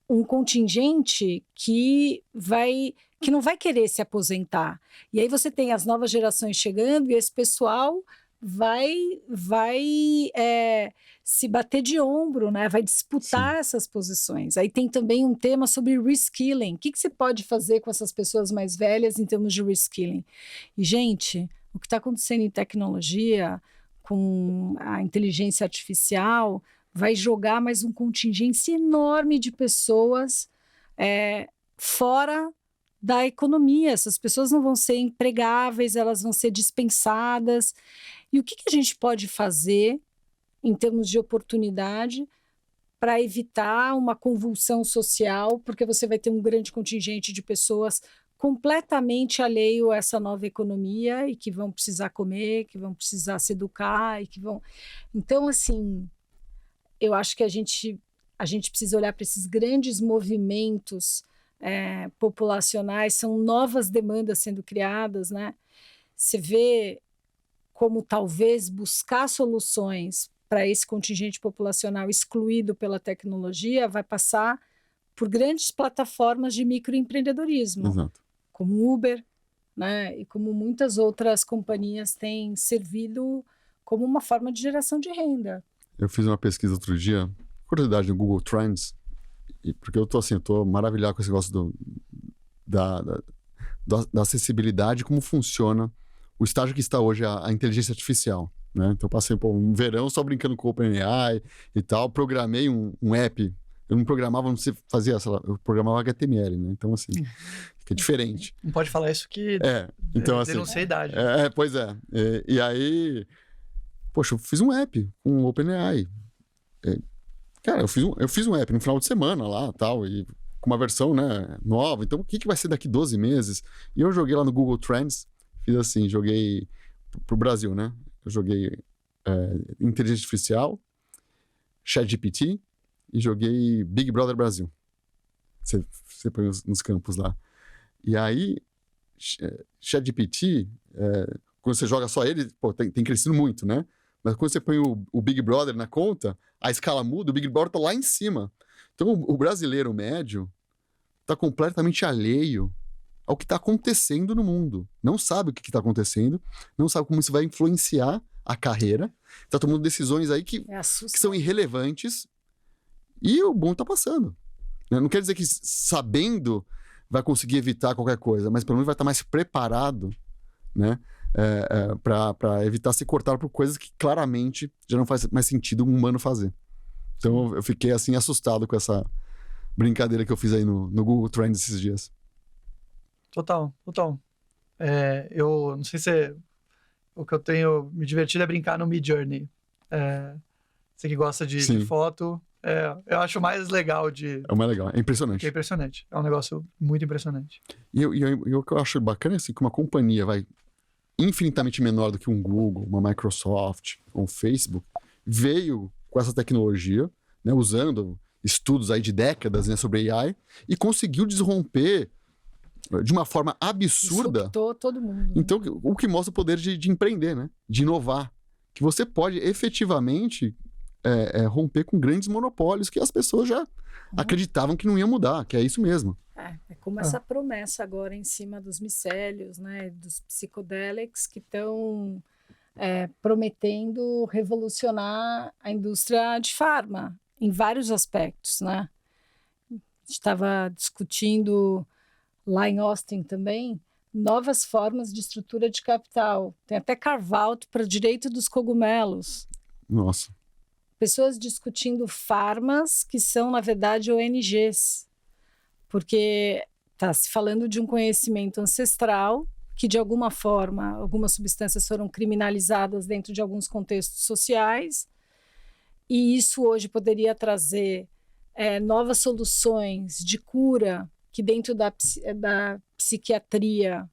um contingente que não vai querer se aposentar. E aí você tem as novas gerações chegando, e esse pessoal vai se bater de ombro, né? Vai disputar essas posições. Aí tem também um tema sobre reskilling. O que você pode fazer com essas pessoas mais velhas em termos de reskilling? E, gente, o que está acontecendo em tecnologia, com a inteligência artificial, vai jogar mais um contingente enorme de pessoas fora da economia. Essas pessoas não vão ser empregáveis, elas vão ser dispensadas. E o que a gente pode fazer em termos de oportunidade para evitar uma convulsão social, porque você vai ter um grande contingente de pessoas completamente alheio a essa nova economia e que vão precisar comer, que vão precisar se educar e que vão... Então, assim, eu acho que a gente precisa olhar para esses grandes movimentos populacionais, são novas demandas sendo criadas, né? Você vê como talvez buscar soluções para esse contingente populacional excluído pela tecnologia vai passar por grandes plataformas de microempreendedorismo, Exato. como Uber, né? E como muitas outras companhias têm servido como uma forma de geração de renda. Eu fiz uma pesquisa outro dia, curiosidade no Google Trends, porque eu tô maravilhado com esse negócio da acessibilidade, como funciona o estágio que está hoje a inteligência artificial, né? Então eu passei um verão só brincando com o OpenAI e tal, programei um app. Eu não programava, não sei, fazia, sei lá, eu programava HTML, né? Então, assim, fica diferente. Não pode falar isso que então, assim, denuncia a idade. Pois é. E aí, poxa, eu fiz um app com o OpenAI. Cara, eu fiz um app no final de semana lá, tal, e com uma versão, né, nova. Então, o que vai ser daqui 12 meses? E eu joguei lá no Google Trends, fiz assim, joguei pro Brasil, né? Eu joguei inteligência artificial, ChatGPT e joguei Big Brother Brasil. Você põe nos campos lá. E aí, ChatGPT, quando você joga só ele, pô, tem crescido muito, né? Mas quando você põe o Big Brother na conta, a escala muda, o Big Brother tá lá em cima. Então, o brasileiro médio tá completamente alheio ao que está acontecendo no mundo. Não sabe o que está acontecendo, não sabe como isso vai influenciar a carreira. Está tomando decisões aí que são irrelevantes e o bonde está passando. Não quer dizer que sabendo vai conseguir evitar qualquer coisa, mas pelo menos vai estar mais preparado, né, para evitar ser cortado por coisas que claramente já não faz mais sentido um humano fazer. Então eu fiquei assim assustado com essa brincadeira que eu fiz aí no Google Trends esses dias. Total. Eu não sei se o que eu tenho me divertido é brincar no Midjourney. Você que gosta de foto, eu acho mais legal É o mais legal, é impressionante. É impressionante, é um negócio muito impressionante. E o que eu acho bacana é assim, que uma companhia vai infinitamente menor do que um Google, uma Microsoft, um Facebook, veio com essa tecnologia, né, usando estudos aí de décadas, né, sobre AI, e conseguiu desromper de uma forma absurda. Disruptou todo mundo. Né? Então, o que mostra o poder de empreender, né? De inovar. Que você pode efetivamente romper com grandes monopólios que as pessoas já acreditavam que não ia mudar, que é isso mesmo. É como essa promessa agora em cima dos micélios, né? Dos psicodélicos que estão prometendo revolucionar a indústria de farma em vários aspectos, né? A gente estava discutindo lá em Austin também, novas formas de estrutura de capital. Tem até carve-out para o direito dos cogumelos. Nossa. Pessoas discutindo farmas que são, na verdade, ONGs. Porque está se falando de um conhecimento ancestral que, de alguma forma, algumas substâncias foram criminalizadas dentro de alguns contextos sociais. E isso hoje poderia trazer novas soluções de cura que dentro da psiquiatria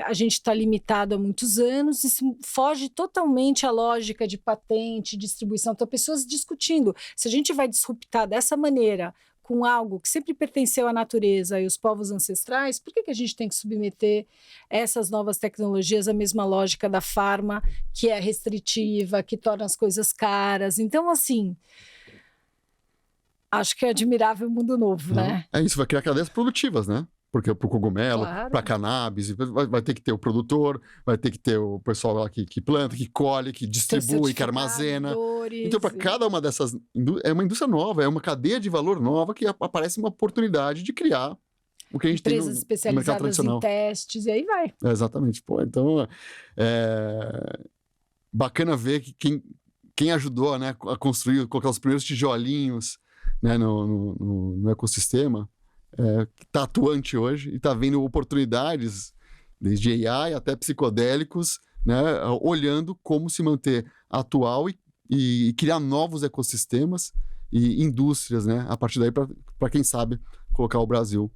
a gente está limitado há muitos anos, isso foge totalmente à lógica de patente, distribuição. Então, pessoas discutindo. Se a gente vai disruptar dessa maneira com algo que sempre pertenceu à natureza e os povos ancestrais, por que a gente tem que submeter essas novas tecnologias à mesma lógica da farma, que é restritiva, que torna as coisas caras? Então, assim, acho que é admirável o mundo novo, né? É isso, vai criar cadeias produtivas, né? Porque para o cogumelo, Claro. para cannabis, vai ter que ter o produtor, vai ter que ter o pessoal lá que planta, que colhe, que distribui, que armazena. Então, para cada uma dessas... É uma indústria nova, é uma cadeia de valor nova que aparece uma oportunidade de criar o que a gente tem no mercado especializadas tradicional. em testes, e aí vai. Exatamente. Pô, então, bacana ver que quem ajudou, né, a construir, colocar os primeiros tijolinhos, né, no ecossistema, que está atuante hoje e está vendo oportunidades, desde AI até psicodélicos, né, olhando como se manter atual e criar novos ecossistemas e indústrias, né, a partir daí para quem sabe colocar o Brasil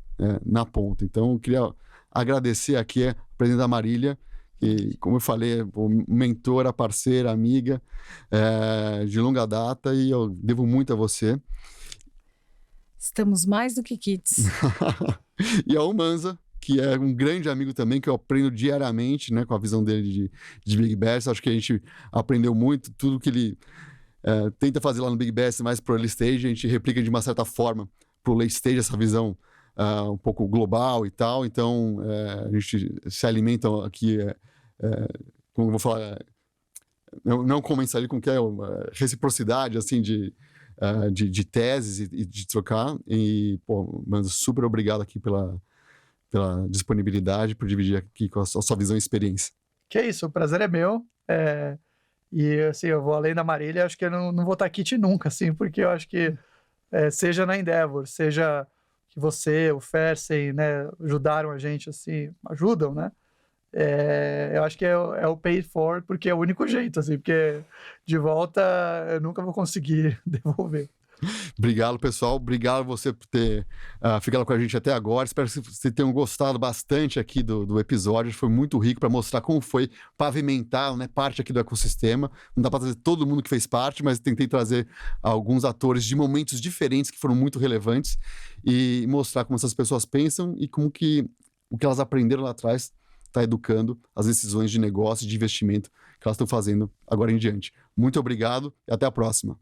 na ponta. Então, eu queria agradecer aqui a presidente da Marília, que, como eu falei, mentora, parceira, amiga de longa data, e eu devo muito a você. Estamos mais do que kits. E a Umanza, que é um grande amigo também, que eu aprendo diariamente, né, com a visão dele de Big Best. Acho que a gente aprendeu muito, tudo que ele tenta fazer lá no Big Best, mais pro early stage, a gente replica de uma certa forma pro late stage, essa visão um pouco global e tal. Então, a gente se alimenta aqui, como eu vou falar, não comensal com que é uma reciprocidade, assim, de teses e de trocar. E, pô, mano, super obrigado aqui pela disponibilidade, por dividir aqui com a sua visão e experiência. Que é isso, o prazer é meu. E, assim, eu vou além da Marília, acho que eu não vou estar kit nunca, assim, porque eu acho que, seja na Endeavor, seja que você, o Fersen, né, ajudaram a gente, assim, ajudam, né? Eu acho que é o pay it forward, porque é o único jeito, assim, porque de volta eu nunca vou conseguir devolver. Obrigado, pessoal. Obrigado você por ter ficado com a gente até agora. Espero que vocês tenham gostado bastante aqui do episódio. Foi muito rico para mostrar como foi pavimentar, né, parte aqui do ecossistema. Não dá para trazer todo mundo que fez parte, mas tentei trazer alguns atores de momentos diferentes que foram muito relevantes e mostrar como essas pessoas pensam e como que o que elas aprenderam lá atrás está educando as decisões de negócio e de investimento que elas estão fazendo agora em diante. Muito obrigado e até a próxima.